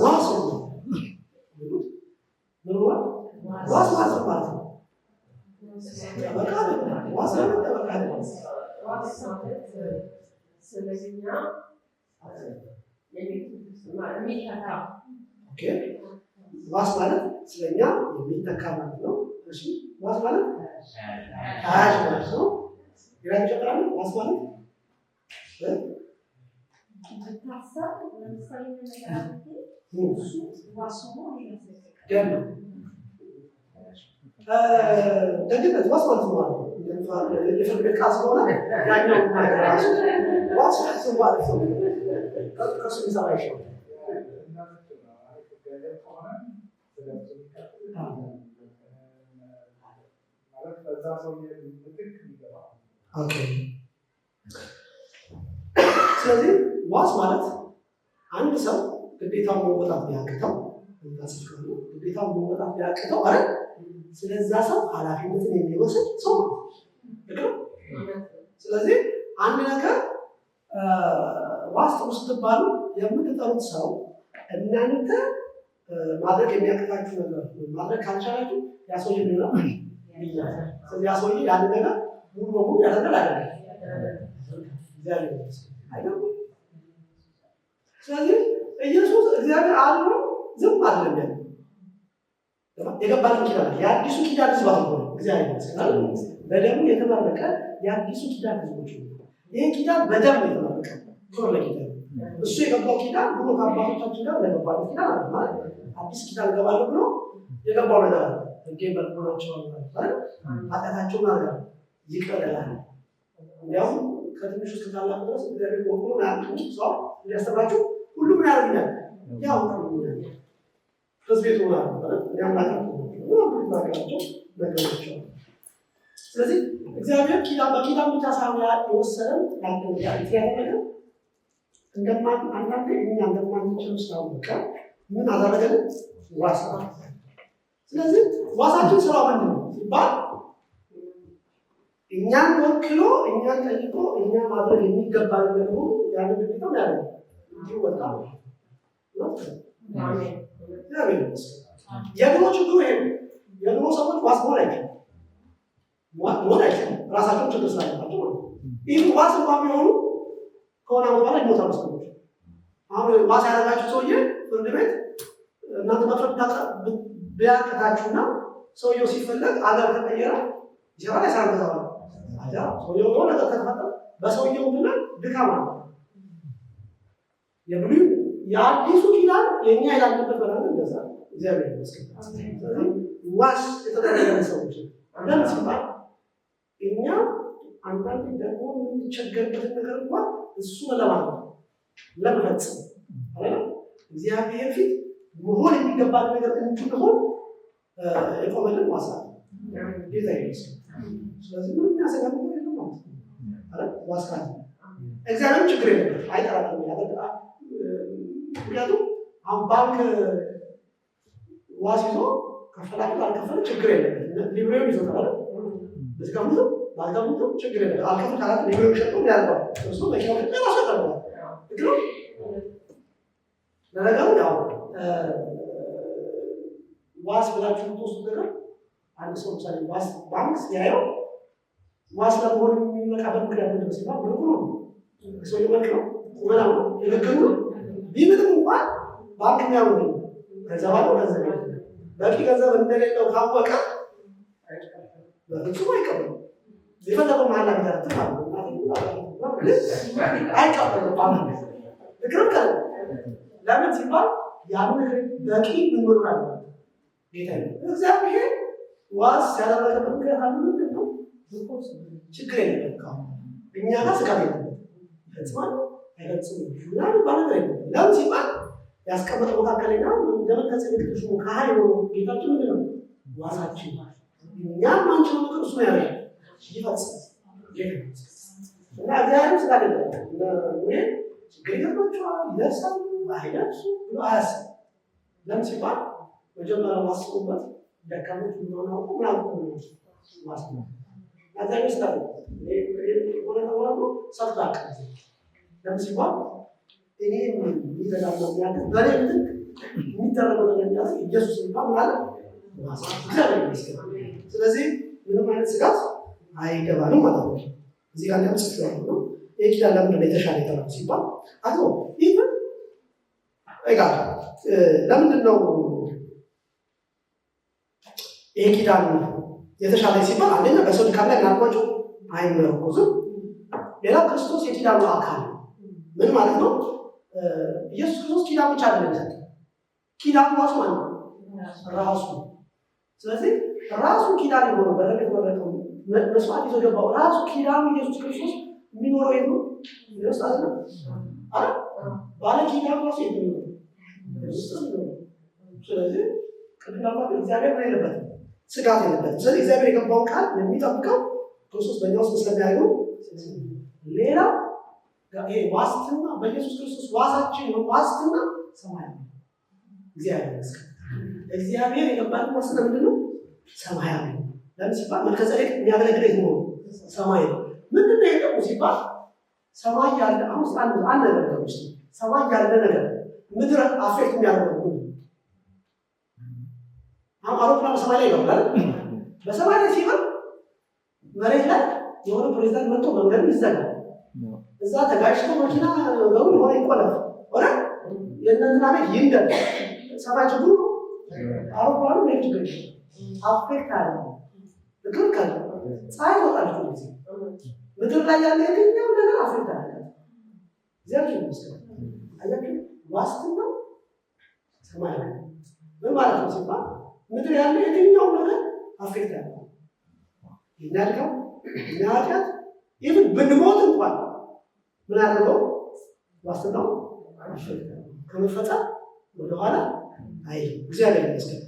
ዋስ ሆኗል። ሆኗል ዋስ ማለት ነው። በቃ ዋስ ስለኛ ዋስ ማለት ስለኛ የሚተካ ማለት ነው። እሺ ዋስ ማለት ታያጅ ማለት ነው። ይራጭ ይችላል። ዋስ ማለት ታሳብ ለምሳሌ ነገር አድርጌ እሱ ዋስ ሆኖ ይገኛል። ደግነት ዋስ ማለት ነው ማለት ነው። የፍርድ ቤት ቃል ስለሆነ ያኛው ራሱ ዋስ ማለት ነው። ከሱ ይሰራ ይችላል። ኦኬ ስለዚህ ዋስ ማለት አንድ ሰው ግዴታውን መወጣት ቢያቅተው ግዴታውን መወጣት ቢያቅተው አረ ስለዛ ሰው ኃላፊነትን የሚወስድ ሰው ነው። ስለዚህ አንድ ነገር ዋስ ስትባሉ የምትጠሩት ሰው እናንተ ማድረግ የሚያቅታችሁ ነገር ማድረግ ካልቻላችሁ ያሰው ይሆናል ይያዝ። ስለዚህ ያሰው ያን ነገር ሙሉ በሙሉ ያደርጋል አይደል? አይደል? ስለዚህ ኢየሱስ እግዚአብሔር አልሞ ዝም አይደለም ያለው የገባልን ኪዳን የአዲሱ ኪዳን ህዝብ ነው። እግዚአብሔር ይመስገን በደሙ የተመረቀ የአዲሱ ኪዳን ህዝቦች ነው። ይሄ ኪዳን በደም የተመረቀ ቶሎ ኪዳን እሱ የገባው ኪዳን ብሎ ከአባቶቻችን ጋር ለገባው ኪዳን አለ ማለት አዲስ ኪዳን ገባለ ብሎ የገባው ነገር አለ። እንዴ በልቦናቸው ማለት ኃጢአታቸውን አድርገው ይቅር ይላል። ያው ከትንሹ እስከ ታላቅ ድረስ እግዚአብሔር ወቁን አጥቶ ሰው ሊያስተምራችሁ ሁሉም ያደርጋል። ያው ተስቤቱ ማለት ያማካቱ ስለዚህ እግዚአብሔር ኪዳን በኪዳን ብቻ ሳይሆን የወሰነን ያደረገ እንደማን አንዳንዴ እኛ እንደማንችል ስላወቀ ምን አደረገን? ዋሳ። ስለዚህ ዋሳችን ስራው ምንድን ነው ሲባል እኛን ወክሎ እኛን ጠይቆ እኛ ማድረግ የሚገባ ነገር ሁሉ ያንን ግዴታው ያለው ይወጣ ነው። የድሮ ችግሩ ይሄ ነው። የድሮ ሰዎች ዋስ መሆን አይችሉም ራሳቸው ችግር ስላለባቸው ማለት ነው። ይህ ዋስ እንኳን ቢሆኑ ከሆነ ቦታ ላይ ሞታሉ ሰዎች። አሁን ዋስ ያደረጋችሁ ሰውዬ ፍርድ ቤት እናንተ መፍረድ ቢያቅታችሁና ሰውየው ሲፈለግ አገር ተቀየረ ይሰራል አይሰራም? ሰውየው ሆነ ነገር ከተፈጠረ በሰውየው ብና ድካም አለ። የብሉይ የአዲሱ ኪዳን የእኛ ያለበት በላለ እንደዛ እግዚአብሔር ይመስገን። ዋስ የተደረገ ሰዎች ለምን ሲባል እኛ አንዳንድ ደግሞ የምንቸገርበትን ነገር እንኳን እሱ ለማለት ለመፈጸም አይደል እግዚአብሔር ፊት መሆን የሚገባን ነገር እንድንሆን የቆመልን ዋሳ ጌታ ይመስገን። ስለዚህ ምንም ያሰጋል ነገር የለም ማለት ነው አይደል? ዋሳ እግዚአብሔር ችግር የለም አይጠራጥርም ያደርጋል። ምክንያቱም አሁን ባንክ ዋስ ይዞ ከፈላችሁ አልከፈለ ችግር የለም ሊብሬውን ይዞታል በዝጋሙት ባልጋሙት ችግር የለም አልከፈለ ካላት ሊብሬውን ሸጦ ያልባል እሱ መኪናው ራሱ ያቀርባል እግሩ ለነገሩ ያው ዋስ ብላችሁ የምትወስዱት ነገር አንድ ሰው ምሳሌ ዋስ ባንክ ሲያየው ዋስ ለመሆን የሚመጣበት ምክንያት ምንድን ነው ሲባል መልኩ ነው ሰው መልክ ነው ቁመና ነው ንግግሩ ነው ቢምንም እንኳን ባንክ የሚያውቁ ገንዘብ አለው ገንዘብ በቂ ገንዘብ እንደሌለው ካወቀ በፍጹም አይቀበልም። የፈለገው መሀል ላይ ተረትም አይቀበልም ባንክ እግርም ከለ ለምን ሲባል ያን በቂ ምንኖር አለ ጌታ እግዚአብሔር ዋስ ያደረገበት ምክንያት አለ ምንድን ነው? ችግር የለም እኛ ጋር ስጋት የለም ይፈጽማል አይፈጽም ምናምን ባለገር የለም። ለምን ሲባል ያስቀመጠ መካከለኛ እንደመከሰ ልክሽ ከሀይ ነው ጌታችን ምንድን ነው ዋሳችን እኛም አንችለው ነገር እሱ ያለ ይፈጽም እና እግዚአብሔር ስጋት የለም ችግር ይገባቸዋል ይደርሳሉ አይደርሱ ብሎ አያስብ። ለምን ሲባል መጀመሪያ ማስቡበት ደካሞች እንደሆነ አውቁ ምናምን ማስቡ አዛኝ ስላሉ ሆነ ተወራሉ ሰጥታቅ ለምን ሲባል እኔ የሚዘጋው የሚያደርግ በኔ ልክ የሚደረገው ነገር የሚያደርግ ኢየሱስ እንኳን ማለት ስለዚህ ምንም አይነት ስጋት አይገባንም ማለት ነው። እዚህ ጋር ለምን ጽፌዋለሁ ነው ይህ ኪዳን ለምንድነው የተሻለ የተባለው ሲባል አቶ ይህን እጋር ለምንድን ነው ይህ ኪዳን የተሻለ ሲባል አንደኛ በሰው ድካም ላይ እናልኳቸው አይመረኮዝም። ሌላው ክርስቶስ የኪዳኑ አካል ምን ማለት ነው? ኢየሱስ ክርስቶስ ኪዳን ብቻ አይደለም የሚሰጠው ኪዳኑ ራሱ ማለት ነው ራሱ። ስለዚህ ራሱ ኪዳን የሆነው በረከት ወረቀው መስዋዕት ይዞ ገባው ራሱ ኪዳኑ ኢየሱስ ክርስቶስ የሚኖረው የት ነው? ይወስዳል ነው አረ ባለ ኪዳኑ ራሱ የት ነው? ስለዚህ ቅድም እግዚአብሔር ምን የለበትም ስጋት የለበትም። ስለዚህ እግዚአብሔር የገባውን ቃል የሚጠብቀው ክርስቶስ በእኛ ውስጥ ስለሚያየው ሌላ ይሄ ዋስትና በኢየሱስ ክርስቶስ ዋሳችን ነው። ዋስትና ሰማያዊ ነው። እግዚአብሔር ይመስገን። እግዚአብሔር የገባልን ዋስትና ምንድን ነው? ሰማያዊ ነው። ለምን ሲባል መልከጼዴቅ የሚያገለግል ነው ሰማይ ነው። ምንድን ነው የጠቁ ሲባል ሰማይ ያለ አሁን አንድ ነገር ነው። ሰማይ ያለ ነገር ምድር አፌክት የሚያደርገው አውሮፕላን በሰማይ ላይ ይበራል። በሰማይ ላይ ሲበር መሬት ላይ የሆነ ፕሬዚዳንት መጥቶ መንገዱ ይዘጋል። እዛ ተጋጭቶ መኪና ነገሩ የሆነ ይቆለፍ ሆነ የእነንትና ቤት ይንደል ሰማይ ችግሩ አውሮፕላኑ ላይ ችግር አፌክት አለ ልክል ካለ ፀሐይ ወጣለች ጊዜ ምድር ላይ ያለ የትኛው ነገር አፌክት አለ። እግዚአብሔር ይመስገን። አያችሁ ዋስትናው ሰማይ ላይ ምን ማለት ነው ሲባል ምድር ያለ የትኛው ነገር አፌክት አለ። ይናድከው ይናድከት ይህን ብንሞት እንኳን ምን አድርገው ዋስትናው ከመፈጸም ወደኋላ አይ እግዚአብሔር ይመስገን።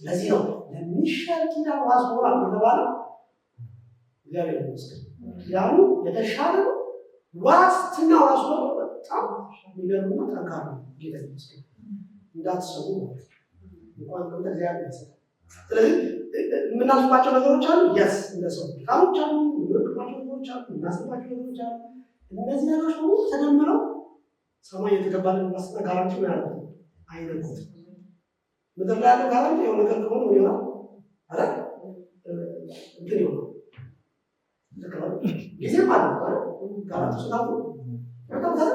ለዚህ ነው ለሚሻል ኪዳን ዋስ ሆኗል የተባለው። እግዚአብሔር ይመስገን። ያሉ የተሻለ ነው። ዋስትናው ራሱ በጣም የሚገርምና ጠንካራ ነው። ጌታ ይመስገን። እንዳትሰሙ እንኳን ነው እግዚአብሔር ይመስገን። ስለዚህ የምናልፍባቸው ነገሮች አሉ። ያስ እንደሰው ካሎች አሉ፣ የምንወድባቸው ነገሮች አሉ፣ የምናስባቸው ነገሮች አሉ። እነዚህ ነገሮች ሁሉ ተደምረው ሰማይ የተገባልን ዋስትና ጋራንቲ ነው ያለው አይነቁት። ምድር ላይ ያለው ጋራንቲ የሆነ ነገር ከሆነ ምን ይሆናል? አረ እንትን ይሆናል። ጊዜም አለ ጋራንቲ ስላሉ በጣም ታዲያ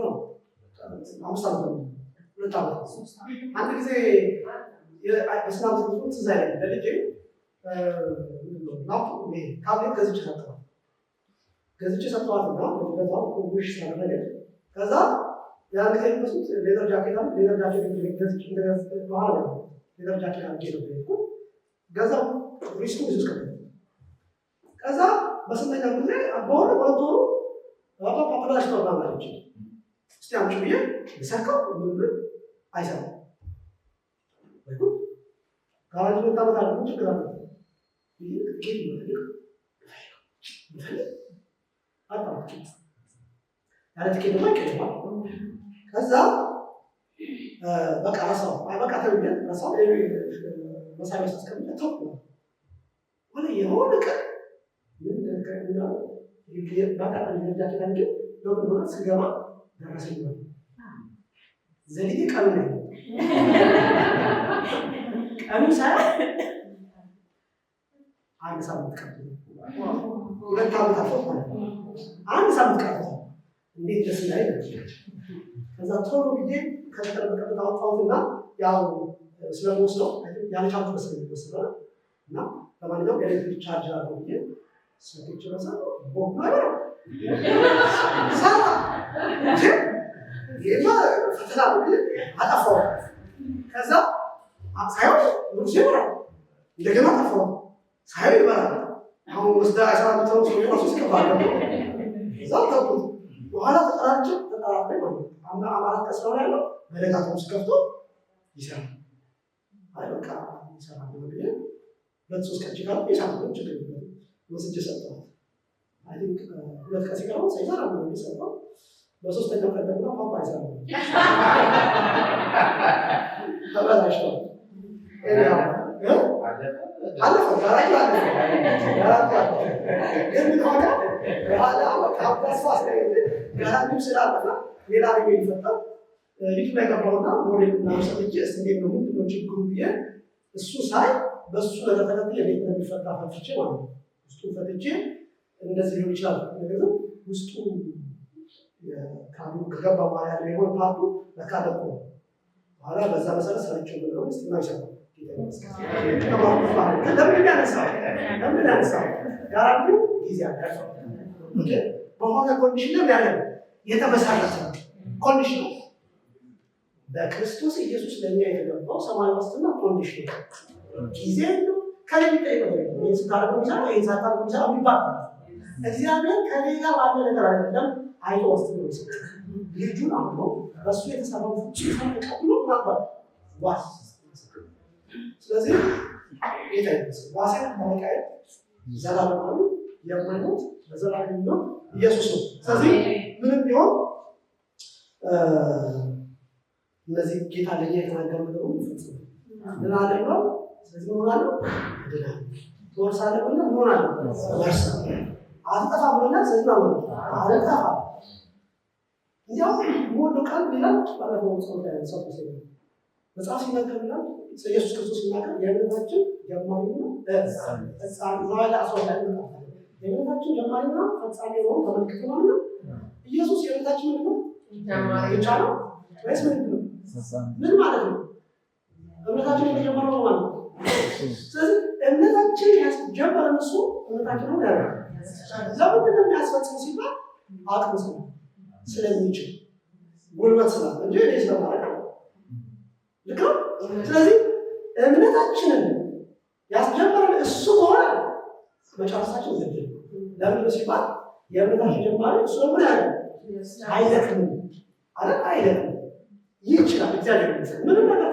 ነው 5 ዓመት ነው 2 ዓመት አንድ ጊዜ የስላም ትምህርት ትዝ አይለኝ ለልጄ ታብሌት ገዝቼ ሰጠኋትና ገዛው ኮሚሽ ሳደረገ ከዛ ያን ጊዜ የሚመስሉት ሌዘር ጃኬት ገዝቼ በኋላ ሌዘር ጃኬት አድርጌ ነው ገዛው ሪስኩ ብዙ እስከ ከዛ በስንተኛ ጊዜ በሆነ ሁለት ወሩ ፓፕላሽ ተባባለች። እስቲ አምጪ ብዬ ልሰካው ምን አይሰራም። ጋራጅ መጣበታ ነው ችግር አለ። ይሄ ኬት ነው አጣጣ ያለ ትኬት ማይቀርም። ከዛ በቃ ራሳው በቃ ተብዬ ራሳው መሳሪያ ተስከምተው ወለ የሆነ ቀን ምን እንደከና በቃ እንደጃት ታንጂ ነው ስገባ ደረሰኝ ነው ዘልዬ ቀኑ ነው ቀኑ ሳይ አንድ ሳምንት ቀርቶ 2 ዓመት አፈው አንድ ሳምንት ቀርቶ እንዴት ደስ ይላል። ከዛ ቶሎ ብዬ ከተጠበቀበት አውጣውትና ያው ስለወስደው ያለቻው ስለሚወስደው እና ለማንኛውም ኤሌክትሪክ ቻርጅ አድርጎ ብዬ ሰጥቼ ረሳው ቦክማራ ሳራ ይሄማ ፈተና ብዬ አጠፋው። ከዛ ሳይው ሙዚየም እንደገና አጠፋው ሳይው ይባላል አሁን ወስዳ አሳብ ተው ሰው ሲከፋለ እዛው ተቆጥ በኋላ ተጠራጭ ማለት ነው። አማራት ከስራው ላይ ያለው በለጋታው ሲከፍቶ ይሰራል። አይበቃ ይሰራል ነው ብዬ በሶስት ቀን ይችላል ይሰራል ችግር የለም ወስጄ ሰጠው። አይ ቲንክ 2 ቀን ሲቀረው ሳይሰራ ነው የሚሰራው። በሶስተኛው ቀን ደግሞ ፓፓ ይሰራል ተበላሽቶ አለፈ ጋራጅ ግን ሆነ በኋላ በጣም ተስፋ ስለሌለ ጋራጅ ስላጠፋ ሌላ ነገር ይፈጠር ልጅ ላይ ገባውና ሞዴል እና ሰጥቼ እንዴት ነው ምንድነው ችግሩ ብዬ እሱ ሳይ በሱ ለተተከለ እንዴት እንደሚፈታ ፈትቼ ማለት ነው። ውስጡ ፈትቼ እንደዚህ ሊሆን ይችላል ነገር ውስጡ የካቢኑ ከገባ በኋላ ያለው የሆነ ፓርቱ ለካደቆ በኋላ በዛ መሰረት ሰርቼ ነው ውስጥ ነው ይሰራል። ለምን ያነሳው ጋራንቲው ጊዜ አለው በሆነ ኮንዲሽን ነው ያለው የተመሰረተ ኮንዲሽን በክርስቶስ ኢየሱስ ለኛ የተገባው ሰማያዊ ዋስትና ኮንዲሽን ጊዜ ነው። ከለሚታይ ነው ይሄን ስታረጉ ይችላል ይሄን ሳታረጉ ይችላል ይባል እግዚአብሔር ከሌላ ባለ ነገር አይደለም አይቶ ዋስትና ይሰጣል። ልጁን አምኖ በሱ የተሰራው ፍጹም ተቀብሎ ማባል ዋስ ስለዚህ ጌታ ይመስገን ዋሴን ማወቃዬ ዘላለማዊ የማይሞት በዘላለም ነው ኢየሱስ ነው። ስለዚህ ምንም ቢሆን እነዚህ ጌታ ለኛ የተናገረው ነገር ሁሉ ፍጹም ድናለህ ብሏል። ስለዚህ ምን ሆናለሁ? ድናለሁ። ትወርሳለህ ብለህ ምን ሆናለሁ? ወርሳለሁ። አትጠፋም ብለህ ስለዚህ ነው አትጠፋም። እንዲያውም የምወደው ቃል ይላል ባለፈው ጸሎት ላይ ሰው ሲል መጽሐፍ ሲናገር ይላል ኢየሱስ ክርስቶስ ሲናገር የእምነታችን ጀማሪና ፈጻሚ ነው ያለ አስወዳጅ ነው። የእምነታችን ጀማሪና ፈጻሚ ነው ተመልክተናል። ኢየሱስ የእምነታችን ምንድን ነው? ጀማሪ ብቻ ነው ወይስ ምንድን ነው? ምን ማለት ነው? እምነታችን የጀመረው ነው ማለት ነው። ስለዚህ እምነታችን ያስጀመረን እሱ እምነታችን ነው ያለው። ለምንድን ነው የሚያስፈጽም ሲባል አቅም ስለሚችል ጉልበት ስላለ እንጂ እኔ ስለማለት ነው። ልክ ነው። ስለዚህ እምነታችንን ያስጀመረን እሱ ከሆነ መጨረሳችን ግድ ነው። ለምን ሲባል የእምነታችን ጀማሪ እሱ ምን ያለ አይደክም አለ አይደለም ይችላል። እግዚአብሔር ይመስገን ምንም ነገር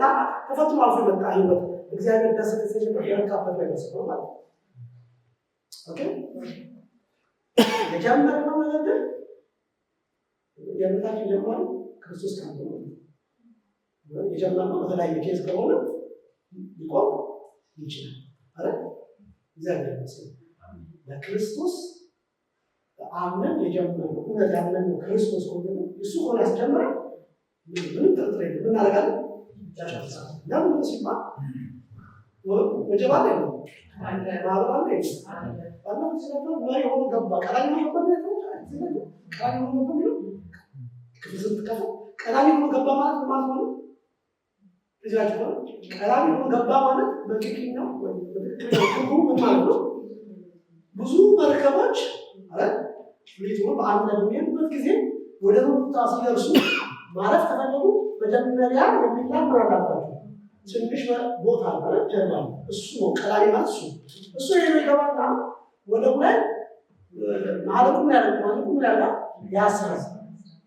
ተፈትኖ አልፎ የመጣ ህይወት እግዚአብሔር ደስ ተሰኝቶ የረካበት ነገር ስለሆነ ማለት ነው። ኦኬ የጀመርነው ነገር ግን የእምነታችን ጀማሪ ክርስቶስ ካለ ነው። የጀመርነው በተለያየ ኬዝ ከሆነ ሊቆም ይችላል አይደል? እግዚአብሔር ይመስገን ለክርስቶስ አምነን የጀመርነው እውነት ያመንነው ክርስቶስ ከሆነ እሱ ሆነ ያስጀመረን ምንም ጥርጥር የለም። ምን እናደርጋለን? ያሻፍሳል። ለምን ሲባል ወጀባ ላይ ነው ማብራ ላይ ባለው ሲነገር መሪ ሆኖ ገባ ቀላሚ ሆኖ ቀላሚ ሆኖ ገባ ማለት ማለት ነው። እዚያችሁ ነው ቀላሚ ሆኖ ገባ ማለት በትክክል ነው ወይ በትክክል ነው ማለት ነው። ብዙ መርከቦች አረ ፍሊት ነው በአንድ ላይ በሚሄዱበት ጊዜ ወደ ሩታ ሲደርሱ ማለት ተፈለጉ መጀመሪያ የሚላምራ አላባቸው ትንሽ ቦታ አለ ጀርባ እሱ ነው ቀላሚ ማለት እሱ ሄዶ ይገባና ወደ ላይ ማለቁም ያደርጋል ያስራል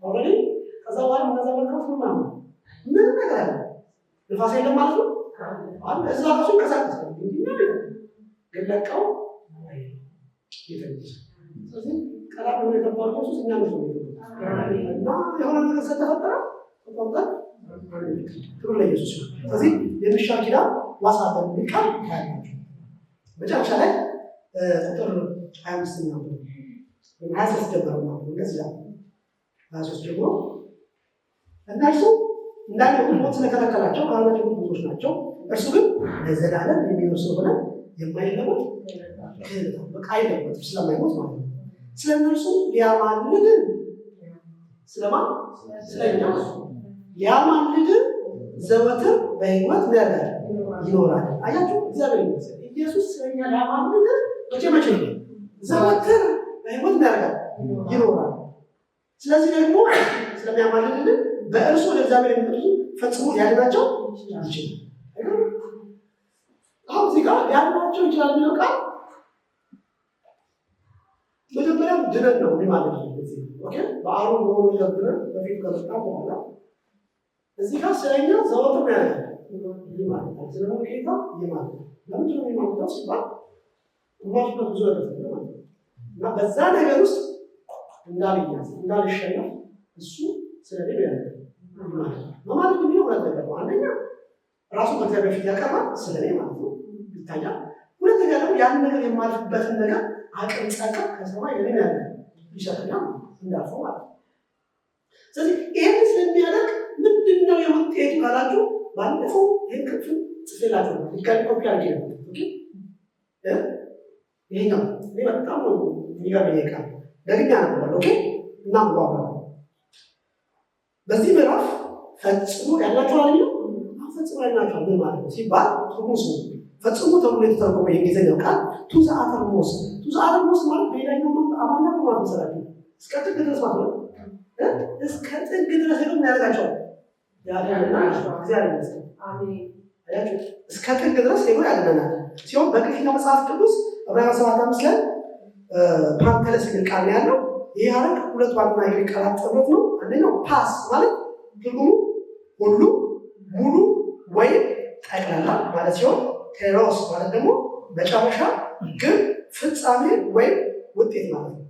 ኦሬዲ ከዛ በኋላ እነዛ መርከቦች ምን ነገር አለ ንፋስ የለም ማለት ነው። አንድ እዛ ራሱ ከሳቀሰ ግን ለቀው ይተንስ ስለዚህ ቀላል ነው የተባለው ኢየሱስ እኛ ነው እና የሆነ ነገር ስለተፈጠረ ተቆጣ ክብር ለኢየሱስ ይሁን። ስለዚህ የሚሻል ኪዳን ዋሳበን ቢቃል ታያላችሁ። መጨረሻ ላይ ቁጥር 25 ነው 23 ጀምሮ ነው እንደዚህ 23 ጀምሮ እነርሱ እንዳይሆኑ ሞት ስለከለከላቸው ካህናት ብዙዎች ናቸው። እርሱ ግን ለዘላለም የሚኖር ስለሆነ የማይለወጥ ክህነት በቃ አይለወጥም ስለማይሞት ማለት ነው። ስለ እነርሱ ሊያማልድ ስለማን ስለኛ ሊያማልድ ዘወትር በሕይወት ይኖራል። አያችሁ እግዚአብሔር ይመስገን ኢየሱስ ስለኛ ሊያማልድ መቼ ነው ዘወትር በሕይወት ይኖራል። ስለዚህ ደግሞ ስለሚያማልድልን በእርሱ ወደ እግዚአብሔር የሚመጡ ፈጽሞ ሊያድናቸው ይችላል። አሁን እዚህ ጋር ሊያድናቸው ይችላል የሚለው ቃል መጀመሪያ ድነን ነው ማለት ነው። ኦኬ በአሁን ነው ይገብረን በፊት ከመጣ በኋላ እዚህ ጋር ስለኛ ዘወትር ያደርጋል ማለት ነው። ስለዚህ ጌታ ይማል ለምን ነው የሚማልደው ሲባል ወማሽበት ብዙ ነገር ነው ማለት ነው። እና በዛ ነገር ውስጥ እንዳልሸነፍ እሱ ስለዚህ ያደርጋል ማለት ነው። ሁለት ነገር ነው። አንደኛ ራሱ በእግዚአብሔር ፊት ያቀርባል ስለኔ ማለት ነው ይታያል። ሁለተኛ ደግሞ ያን ነገር የማልፍበትን ነገር አቅም ጸጋ ከሰማይ ለኔ ያለ ይሸጥኛል እንዳልፈው ማለት ነው። ስለዚህ ይሄን ስለሚያደርግ ምንድነው የውጤቱ ካላችሁ ባለፈው ይሄን ክፍል ጽፌላችሁ ነው ይካል ኮፒ አድርጌ ነው ይሄኛው እኔ በጣም ነው የሚገርመኝ ቃል ደግኛ ነው። ኦኬ እና ባባ በዚህ ምዕራፍ ፈጽሞ ያላችሁ አይደል? ፈጽሞ ያላችሁ ምን ማለት ነው ሲባል ትርጉሙ ፈጽሞ ተብሎ የተተረጎመ የእንግሊዝኛው ቃል ቱ ዘ አተርሞስት ማለት በሌላኛው አማርኛ ነው ማለት ነው። እስከ ጥግ ድረስ ማለት ነው። እስከ ጥግ ድረስ ሄዶ ያደርጋቸዋል ያደርጋልና እግዚአብሔር ይመስገን አሜን። አያችሁ እስከ ጥግ ድረስ ሄዶ ያደርጋናል ሲሆን በግሪክኛው መጽሐፍ ቅዱስ ዕብራውያን 7:5 ላይ ፓንተለስ የሚል ቃል ነው ያለው። ይህ ሐረግ ሁለት ዋና የግሪክ ቃላት ጥምረት ነው። አንደኛው ፓስ ማለት ትርጉሙ ሁሉ ሙሉ ወይም ጠቅላላ ማለት ሲሆን ቴሮስ ማለት ደግሞ መጨረሻ ግን ፍጻሜ ወይም ውጤት ማለት ነው።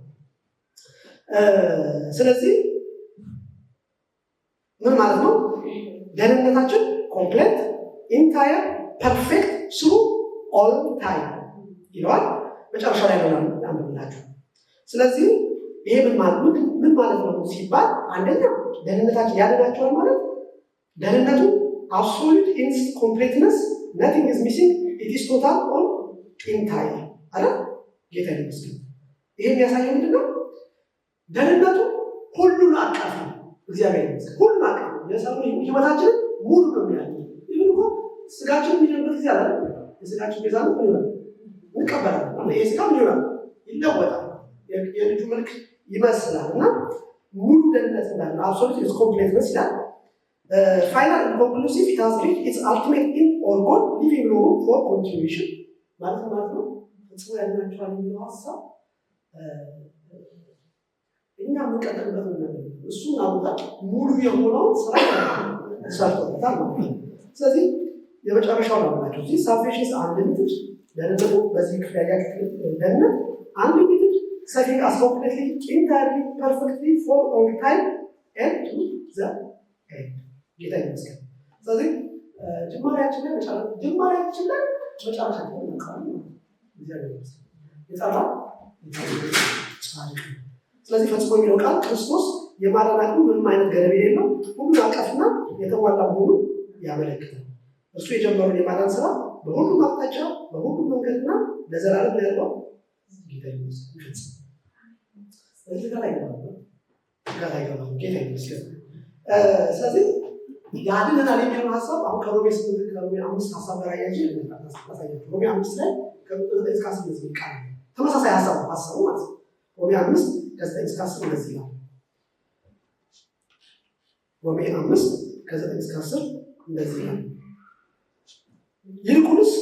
ስለዚህ ምን ማለት ነው? ደህንነታችን ኮምፕሌት ኢንታየር ፐርፌክት ስሩ ኦል ታይም ይለዋል። መጨረሻ ላይ ነው ያንብብላችሁ። ስለዚህ ይሄ ምን ማለት ነው ሲባል አንደኛ ደህንነታችን ያድናቸዋል ማለት ደህንነቱ አብሶሉት ኢን ኮምፕሌትነስ nothing is missing it is total all entire አረ ጌታ ይመስገን። ይሄ የሚያሳየው ምንድነው? ደህንነቱ ሁሉን አቀፍ ነው። እግዚአብሔር ይመስገን ሁሉን አቀፍ ነው። የሰው ህይወታችን ሙሉ ነው የሚያለው። ይሄን እኮ ስጋችን የሚደርበት ጊዜ አለ። የስጋችን ቤዛ ነው ነው እንቀበላለን። ይሄ ስጋ ምን ይሆናል? ይለወጣል። የልጁ መልክ ይመስላል እና ሙሉ ደህንነት እንዳለ አብሶሉት ኢዝ ኮምፕሌትነስ ይላል። ፋይናል and conclusive it has reached its ultimate end or goal leaving no room for continuation ማለት ነው። ፍጹም ያድናቸዋል የሚለው ሀሳብ እኛ የምንቀጥልበት ነገር እሱን አውጣ ሙሉ የሆነውን ስራ ሰርቶታል ማለት ነው። ስለዚህ የመጨረሻው ነው ማለት ነው። ሳልቬሽን አንሊሚትድ ደህንነቱ በዚህ ክፍል ያያችሁ ደህንነት አንሊሚትድ saving us completely entirely perfectly for all time and to the end ጌታ ይመስገን። ስለዚህ ጅማሬያችን ላይ መጨረሻችን እንቃል እግዚአብሔር ይመስገን የጠራ ስለዚህ ፈጽሞ የሚለው ቃል ክርስቶስ የማዳን ምንም አይነት ገደብ የሌለው ሁሉን አቀፍና የተሟላ መሆኑን ያመለክታል። እሱ የጀመረውን የማዳን ስራ በሁሉም አቅጣጫ በሁሉም መንገድና ለዘላለም ያለው ጌታ ይመስገን። ስለዚህ ጋር አይገባም ጌታ ይመስገን። ስለዚህ ያድነናል የሚለው ሀሳብ አሁን ከሮሜ 8 ከሮሜ 5 ሀሳብ ጋር ያያጅ ታሳያችሁ። ሮሜ 5 ላይ ከ9 እስከ 10 ቃል ተመሳሳይ ሀሳብ ማለት ነው። ሮሜ 5 ከ9 እስከ 10 እንደዚህ ነው። ሮሜ 5 ከ9 እስከ 10 እንደዚህ ነው። ይልቁንስ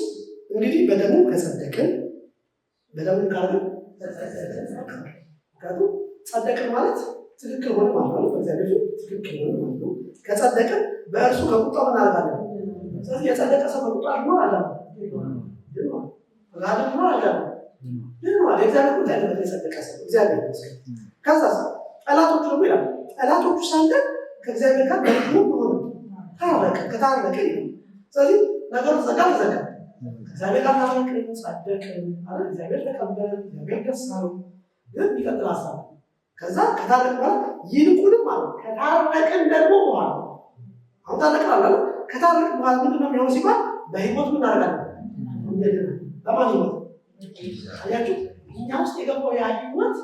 እንግዲህ በደሙ ከጸደቅን በደሙ ጸደቅን ማለት ትክክል ሆነ ማለት ነው። በእግዚአብሔር ትክክል ሆነ ማለት ነው። ከጸደቅን በእርሱ ከቁጣው እናደርጋለን። ስለዚህ የጸደቀ ሰው ከቁጣው ይኖር አለ የእግዚአብሔር ቁጣ ያለበት የጸደቀ ሰው እግዚአብሔር ይመስገን። ከዛ ጠላቶቹ ደግሞ ይላል ጠላቶቹ ሳለን ከእግዚአብሔር ጋር በልጁ ሆነ ከታረቀ ይላል። ስለዚህ ነገሩ ዘጋ እግዚአብሔር ጋር ታረቅን ጸደቅን አለ እግዚአብሔር ተቀበለ እግዚአብሔር ደስ አለው። ግን ይቀጥል ሀሳብ ከዛ ከታረቅ በኋላ ይልቁንም ማለት ከታረቅን ደግሞ በኋላ አሁን ታረቅናል። ከታረቅ በኋላ ምንድን ነው የሚሆነው ሲባል በህይወት ምን እናደርጋለን? በማን ህይወት አያችሁ? እኛ ውስጥ የገባው ያ ህይወት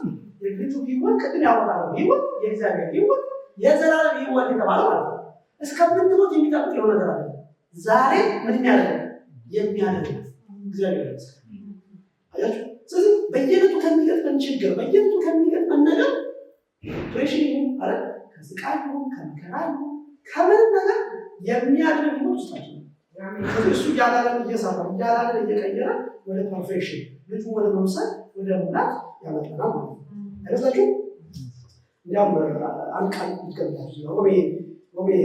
የልጁ ህይወት ቅድም ያወራነው ህይወት የእግዚአብሔር ህይወት የዘላለም ህይወት የተባለ ማለት ነው። እስከምንሞት የሚጠብቅ የሆነ ነገር አለ። ዛሬ ምን የሚያደርግ እግዚአብሔር አያችሁ? ስለዚህ በየዕለቱ ከሚገጥመን ችግር በየዕለቱ ከሚገጥመን ነገር ፕሬሽን አረ ከስቃይ ከመከራ ከምንም ነገር የሚያድን ህይወት ውስጣችን ስለዚህ እሱ እያላለን እየሰራ እያላለን እየቀየረ ወደ ፐርፌክሽን ልጁ ወደ መምሰል ወደ ሙላት ያመጣናል ማለት ነው። አይመስላችሁም? እንዲያውም አንድ ቃል ይገባችሁ ሮሜ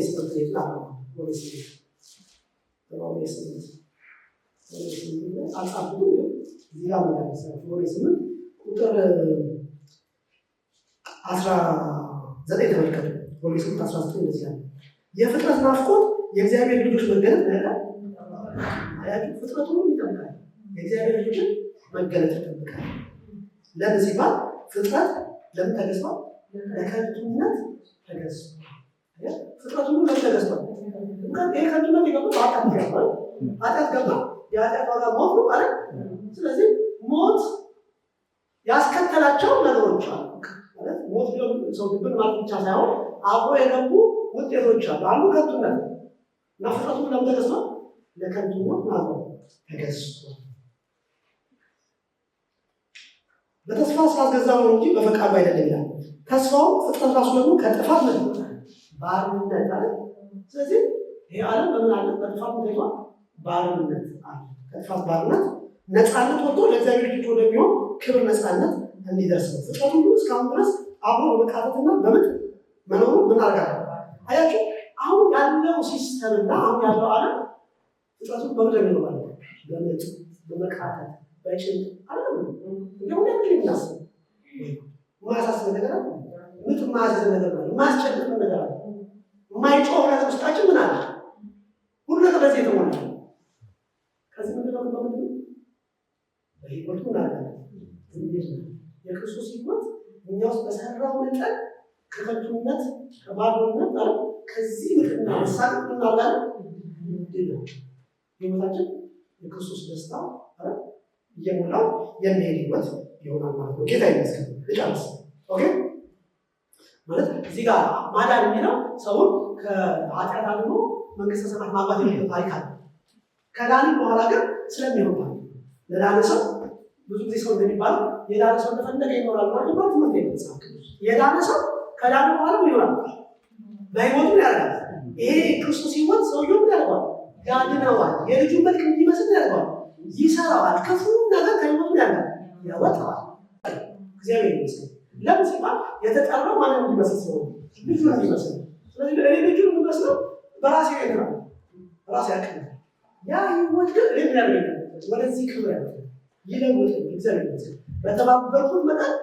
8 ላይ ሮሜ 8 አልጻፍኩም ግን እዚህ ጋር ማለት ሮሜ 8 ቁጥር 19 ተመልከቱ። ሮሜ 8 19 እንደዚህ ያለ የፍጥረት ናፍቆት የእግዚአብሔር ልጆች መገለጥ ነው። አያችሁ ፍጥረቱ ሁሉ ይጠብቃል። የእግዚአብሔር ልጆችን መገለጥ ይጠብቃል። ለምን ሲባል ፍጥረት ለምን ተገዝቷል? ለከንቱነት ተገዝቷል። ፍጥረቱ ሁሉ ለምን ተገዝቷል? ይሄ ከንቱነት የገባው ኃጢአት ገባ። የኃጢአት ዋጋ ሞት ነው ማለት። ስለዚህ ሞት ያስከተላቸው ነገሮች አሉ። ሞት ሰው ግብን ማለት ብቻ ሳይሆን አብሮ የገቡ ውጤቶች አሉ። አንዱ ከንቱነት እና ፍጥረቱ ለምን ተገዝቷል? ለከንቱነት ማለት ተገዝቷል። በተስፋ ስላስገዛ ነው እንጂ በፈቃዱ አይደለም ይላል። ተስፋው ፍጥረት ራሱ ደግሞ ከጥፋት ነው ባርነት አለ። ስለዚህ ይሄ ዓለም በምን አለ? በጥፋት ተይዟል። ባርነት አለ። ከጥፋት ባርነት ነፃነት ወጥቶ ለእግዚአብሔር ልጅ ወደሚሆን ክብር ነፃነት እንዲደርስ ነው። ፍጥረት ሁሉ እስካሁን ድረስ አብሮ በመቃተትና በምጥ መኖሩ ምን አደርጋለሁ? አያችሁ አሁን ያለው ሲስተምና አሁን ያለው ዓለም ፍጥረቱን በምድር ነው ማለት ነው። በምጥ በመቃተት በጭንቅ አይደለም። እንደው ለምን ይናስ ማሳሰብ ነገር አለ ምጥ ማዘዝ ነገር ነው ማስጨነቅ ነገር አለ የማይጮህ ነገር ውስጣችን ምን አለ ሁሉ ነገር በዚህ የተሞላ ከዚህ ምንድነው በህይወቱ ማለት ነው የክርስቶስ ህይወት እኛ ውስጥ በሰራው መጠን ከከንቱነት ከባዶነት ከዚህ ምክንያት አንሳቅ እናላለን ነው ህይወታችን የክርስቶስ ደስታ እየሞላው የሚሄድ ህይወት ይሆናል ማለት ነው። ጌታ ይመስገን። ልጨርስ። ኦኬ ማለት እዚህ ጋር ማዳን የሚለው ሰውን ከኃጢአት አድኖ መንግስተ ሰማያት ማግባት የሚለው ታሪክ አለ። ከዳን በኋላ ግን ስለሚሆን ለዳነ ሰው ብዙ ጊዜ ሰው እንደሚባለው የዳነ ሰው እንደፈለገ ይኖራል ማለት ነው። ትምህርት የመጽሐፍ ቅዱስ የዳነ ሰው ከዳነ በኋላ ምን ይሆናል? በህይወቱ ያደርጋል። ይሄ ክርስቶስ ህይወት ሰውየው ምን ያደርገዋል? ያድነዋል። የልጁን መልክ እንዲመስል ያደርገዋል። ይሰራዋል። ክፉ ነገር ከህይወቱ ያወጣዋል። እግዚአብሔር ይመስገን። ለምን ሲባል የተጠራው ማንን እንዲመስል ሰው ልጁን እንዲመስል። ስለዚህ እኔ ልጁን የምመስለው በራሴ ቤት ነው፣ በራሴ አቅም። ያ ህይወት ግን እኔ ያደርገኛል ወደዚህ ክብር ያለ ይለውጥ። እግዚአብሔር ይመስገን። በተባበርኩት መጠን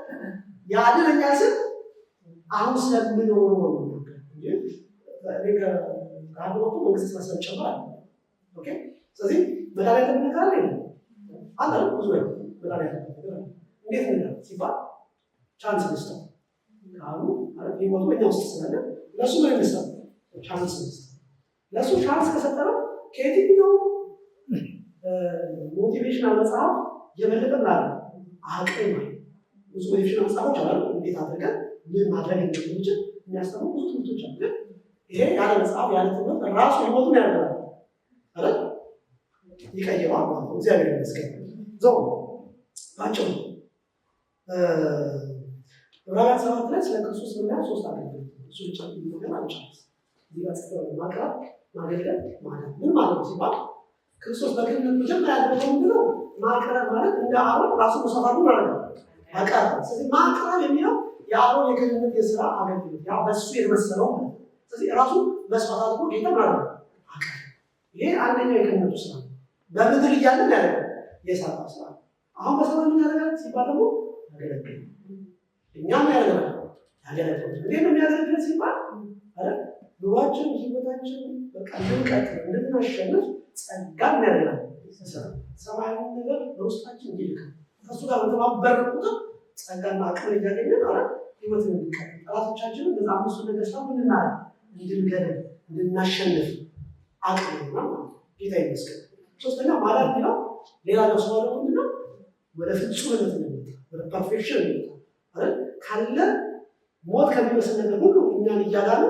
ያድነኛል ስል አሁን ስለምኖረው ነው እንጂ እኔ ከአንድ ወቅቱ መንግስት ማሰብ ጨምራል። ኦኬ ስለዚህ መዳን ያለብን ነገር አለ አለ ብዙ ነው። መዳን ያለብን ነገር አለ። እንዴት ነው ሲባል ቻንስ መስጠት ካሉ ማለት ህይወቱ በእኛ ውስጥ ስላለ ለሱ ምን መስጠት ቻንስ መስጠት። ለሱ ቻንስ ከሰጠነው ከየትኛው ሞቲቬሽናል መጽሐፍ የበለጠ ምናለ አቅም ብዙ ሞቲቬሽናል መጽሐፎች አሉ። እንዴት አድርገን ምን ማድረግ እንደምንችል የሚያስተምሩ ብዙ ትምህርቶች አሉ። ግን ይሄ ያለ መጽሐፍ ያለ ትምህርት ራሱ ህይወቱን ያደርጋል አይደል? ይቀይረዋል ማለት ነው። እግዚአብሔር ይመስገን። ዘው ባጭሩ ዕብራውያን 7 ላይ ስለ ክርስቶስ ምንድነው ሶስት አገልግሎት እሱ ብቻ ነገር አንቻልም። እዚህ ጋር ጽፈው ማቅረብ ማገልገል ማለት ምን ማለት ነው ሲባል ክርስቶስ በክህነት መጀመሪያ ያደረገው ምንድነው? ማቅረብ ማለት እንደ አሮን ራሱ መሰፋቱ ማለት ነው። ማቅረብ ስለዚህ ማቅረብ የሚለው የአሮን የክህነት የሥራ አገልግሎት ያ በሱ የተመሰለው ማለት ነው። ስለዚህ ራሱ መስዋዕት አድርጎ ጌታ ማለት ነው። ይሄ አንደኛው የክህነቱ ስራ በምድር እያለን ያደረገው የሰራው ስራ። አሁን በሰማይ ምን ያደርጋል ሲባል ደግሞ ያገለግል። እኛም ያደርጋል ያገለግል። እንዴት ነው የሚያገለግል ሲባል ኑሯችን ህይወታችን በቃ እንድንቀጥል እንድናሸንፍ ጸጋን ያደርጋል። ሰማያዊ ነገር በውስጣችን ይልካል። ከእሱ ጋር በተባበረ ቁጥር ጸጋና አቅም እያገኘን ህይወትን እንድንቀጥል ጠላቶቻችንን በዛ አምስቱ ነገሥታት እንድናደርግ እንድንገድል እንድናሸንፍ አቅም ይሆናል ማለት ነው። ጌታ ይመስገን። ሶስተኛ ማዳን የሚለው ሌላኛው ሰው ደግሞ ምንድነው? ወደ ፍጹምነት እንመጣ፣ ወደ ፐርፌክሽን እንመጣ አይደል? ካለ ሞት ከሚመስል ነገር ሁሉ እኛን እያዳነ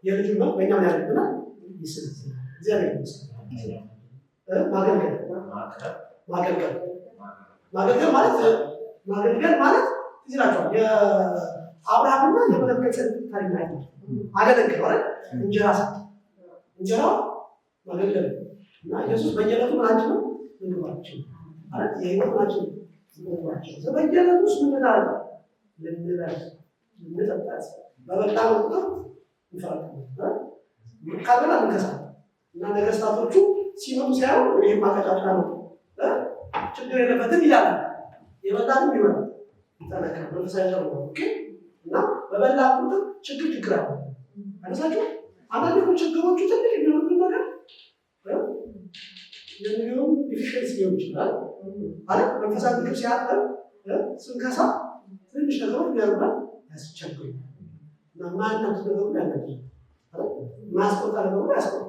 የልጁን መልክ በእኛ ምን ያደርግብናል? ይስልብናል። እግዚአብሔር ይመስገን። ማገልገል ይላቸዋል። የአብርሃምና የመለከት ታሪክ ላይ አገለግል ማለት እንጀራ ሰጥ እንጀራ ማገልገል እና ኢየሱስ በየዕለቱ ምናችን ነው ምግባችን ማለት የህይወት ናችን ምግባችን በየዕለቱ ውስጥ ምን አለ ልንበላ ልንጠጣ በበላ ቁጥር ይፈራል ካልበላ እንከሳለን እና ነገስታቶቹ ሲመጡ ሲያዩ ይህ ማቀጫጫ ነው ችግር የለበትም ይላል። የበላንም ይሆናል ይጠነቃል መንፈሳዊ ነው እና በበላ ቁጥር ችግር አለ አነሳችሁ አንዳንድ ችግሮቹ ትልቅ የሚሆኑ ነገር የሚሆን ዲፊሽንስ ሊሆን ይችላል አይደል? መንፈሳዊ ምግብ ሲያጠር ስንከሳ ትንሽ ነገሮች ያሉናል ያስቸግሩናል እና ማናት ነገሩ ያለብን ማስቆጣ ነገሩ ያስቆጣል።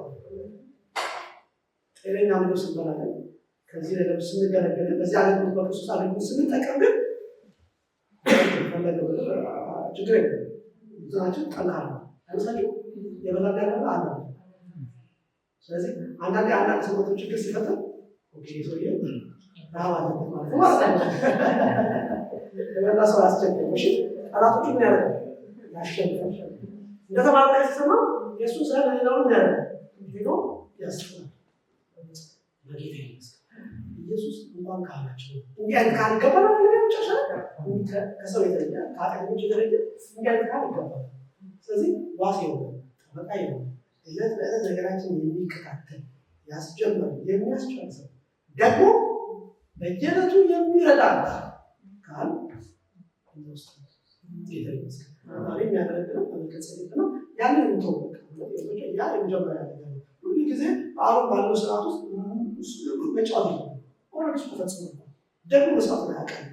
ጤነኛ ምግብ ስንበላለን ከዚህ ነገር ስንገለገል በዚህ አገልግሎት በክርስቶስ አገልግሎት ስንጠቀም ግን ፈለገው ችግር የለም። እንትናችን ጠንካራ አይመስላችሁ? የበላዳ ያለ አለ። ስለዚህ አንዳንድ ሰዎች ችግር ሲፈጠር ኦኬ ሰውዬ ረሃብ አለበት ማለት ነው። ለበላ ሰው ያስቸግር እሺ ጠላቶቹ ምን ያደርጋል? ያሸንፋል። እንደተባረከ ሲሰማ ኢየሱስ ለሌላው ምን ያደርጋል? ሄዶ ያስፈራል። በጌታ ይመስገን። ኢየሱስ እንኳን ካላችሁ እንዲህ አይነት ካል ይገባል ከሰው የተለየ ከአጠገቦች የተለየ እንዲህ አይነት ካል ይገባል። ስለዚህ ዋስ ይሆናል ጠበቃ ይሆናል እለት በእለት ነገራችን የሚከታተል ያስጀምራል የሚያስጨርሰው ደግሞ በየዕለቱ የሚረዳ ካል ዛሬ የሚያገለግለው በመልከጼዴቅ ነው። ያንን እንተወቅ ያ የመጀመሪያ ነገር ነው። ሁሉ ጊዜ በአሮን ባለው ስርዓት ውስጥ መጫወት ነው። ኦልሬዲ ተፈጽሞ ደግሞ መስራት ነው ያውቃል።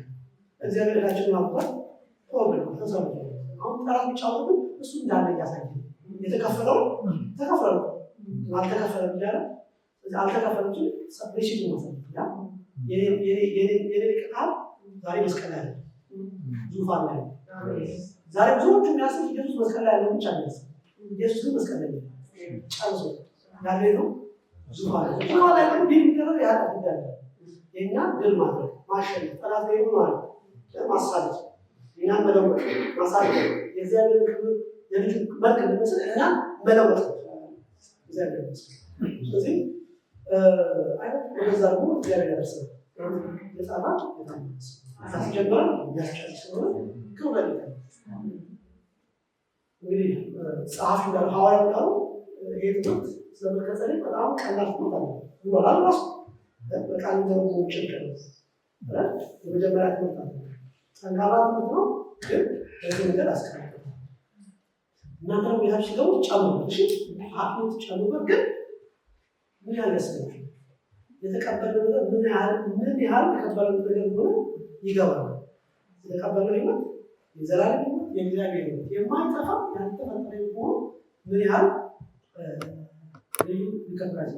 እግዚአብሔር ዕዳችንን አውቋል። ኦልሬዲ ተሰሩ። አሁን ጠላት የሚጫወትብን እሱ እንዳለ እያሳየ የተከፈለው ተከፈለው አልተከፈለም እያለ አልተከፈለም እንጂ ሰፕሬሽን ነው ያ የኔ ቃል ዛሬ መስቀል ላይ ዙፋን ላይ ዛሬ ብዙዎቹ የሚያስብ ኢየሱስ መስቀል ላይ ያለው ብቻ ነው። ኢየሱስ ግን መስቀል ላይ ጨርሶ ያለ ነው ዙፋን ላይ ነው። ዲን ይደረግ ያ ጉዳይ የኛ ድል ማድረግ ማሸነፍ ጠላት ላይ ማለት ማሳደድ እኛን መለወጥ ማሳደድ የእግዚአብሔር ክብር የልጁ መልክ እንደመስል እና መለወጥ እግዚአብሔር ይመስገን። ስለዚህ ወደዛ ደግሞ እግዚአብሔር ያደርሰናል። የጻፋት የታመስ አስጀመረ ያስጨርስ ነው ክብር ይላል። እንግዲህ ጸሐፊ ጋር ሐዋርያው ጋር ይሄ ትምህርት ስለመልከጼዴቅ በጣም ቀላል ነው ማለት ነው። ይወራል ራሱ በቃል ነው ጭንቅ ነው። የመጀመሪያ ትምህርት ነው። ጠንካራ ትምህርት ነው፣ ግን በዚህ ነገር አስቀምጠው እናንተ ነው ቤታችሁ ሲገቡ ጨምሩ። እሺ አጥንት ጨምሩ። ግን ምን ያህል ያስፈልጋል የተቀበለው ነገር ምን ያህል የተቀበለው ነገር ሆነ ይገባል። የተቀበለው ህይወት የዘላለም ህይወት የእግዚአብሔር ህይወት የማይጠፋ ያልተፈጠረ ሆኖ ምን ያህል ልዩ ሊከብራል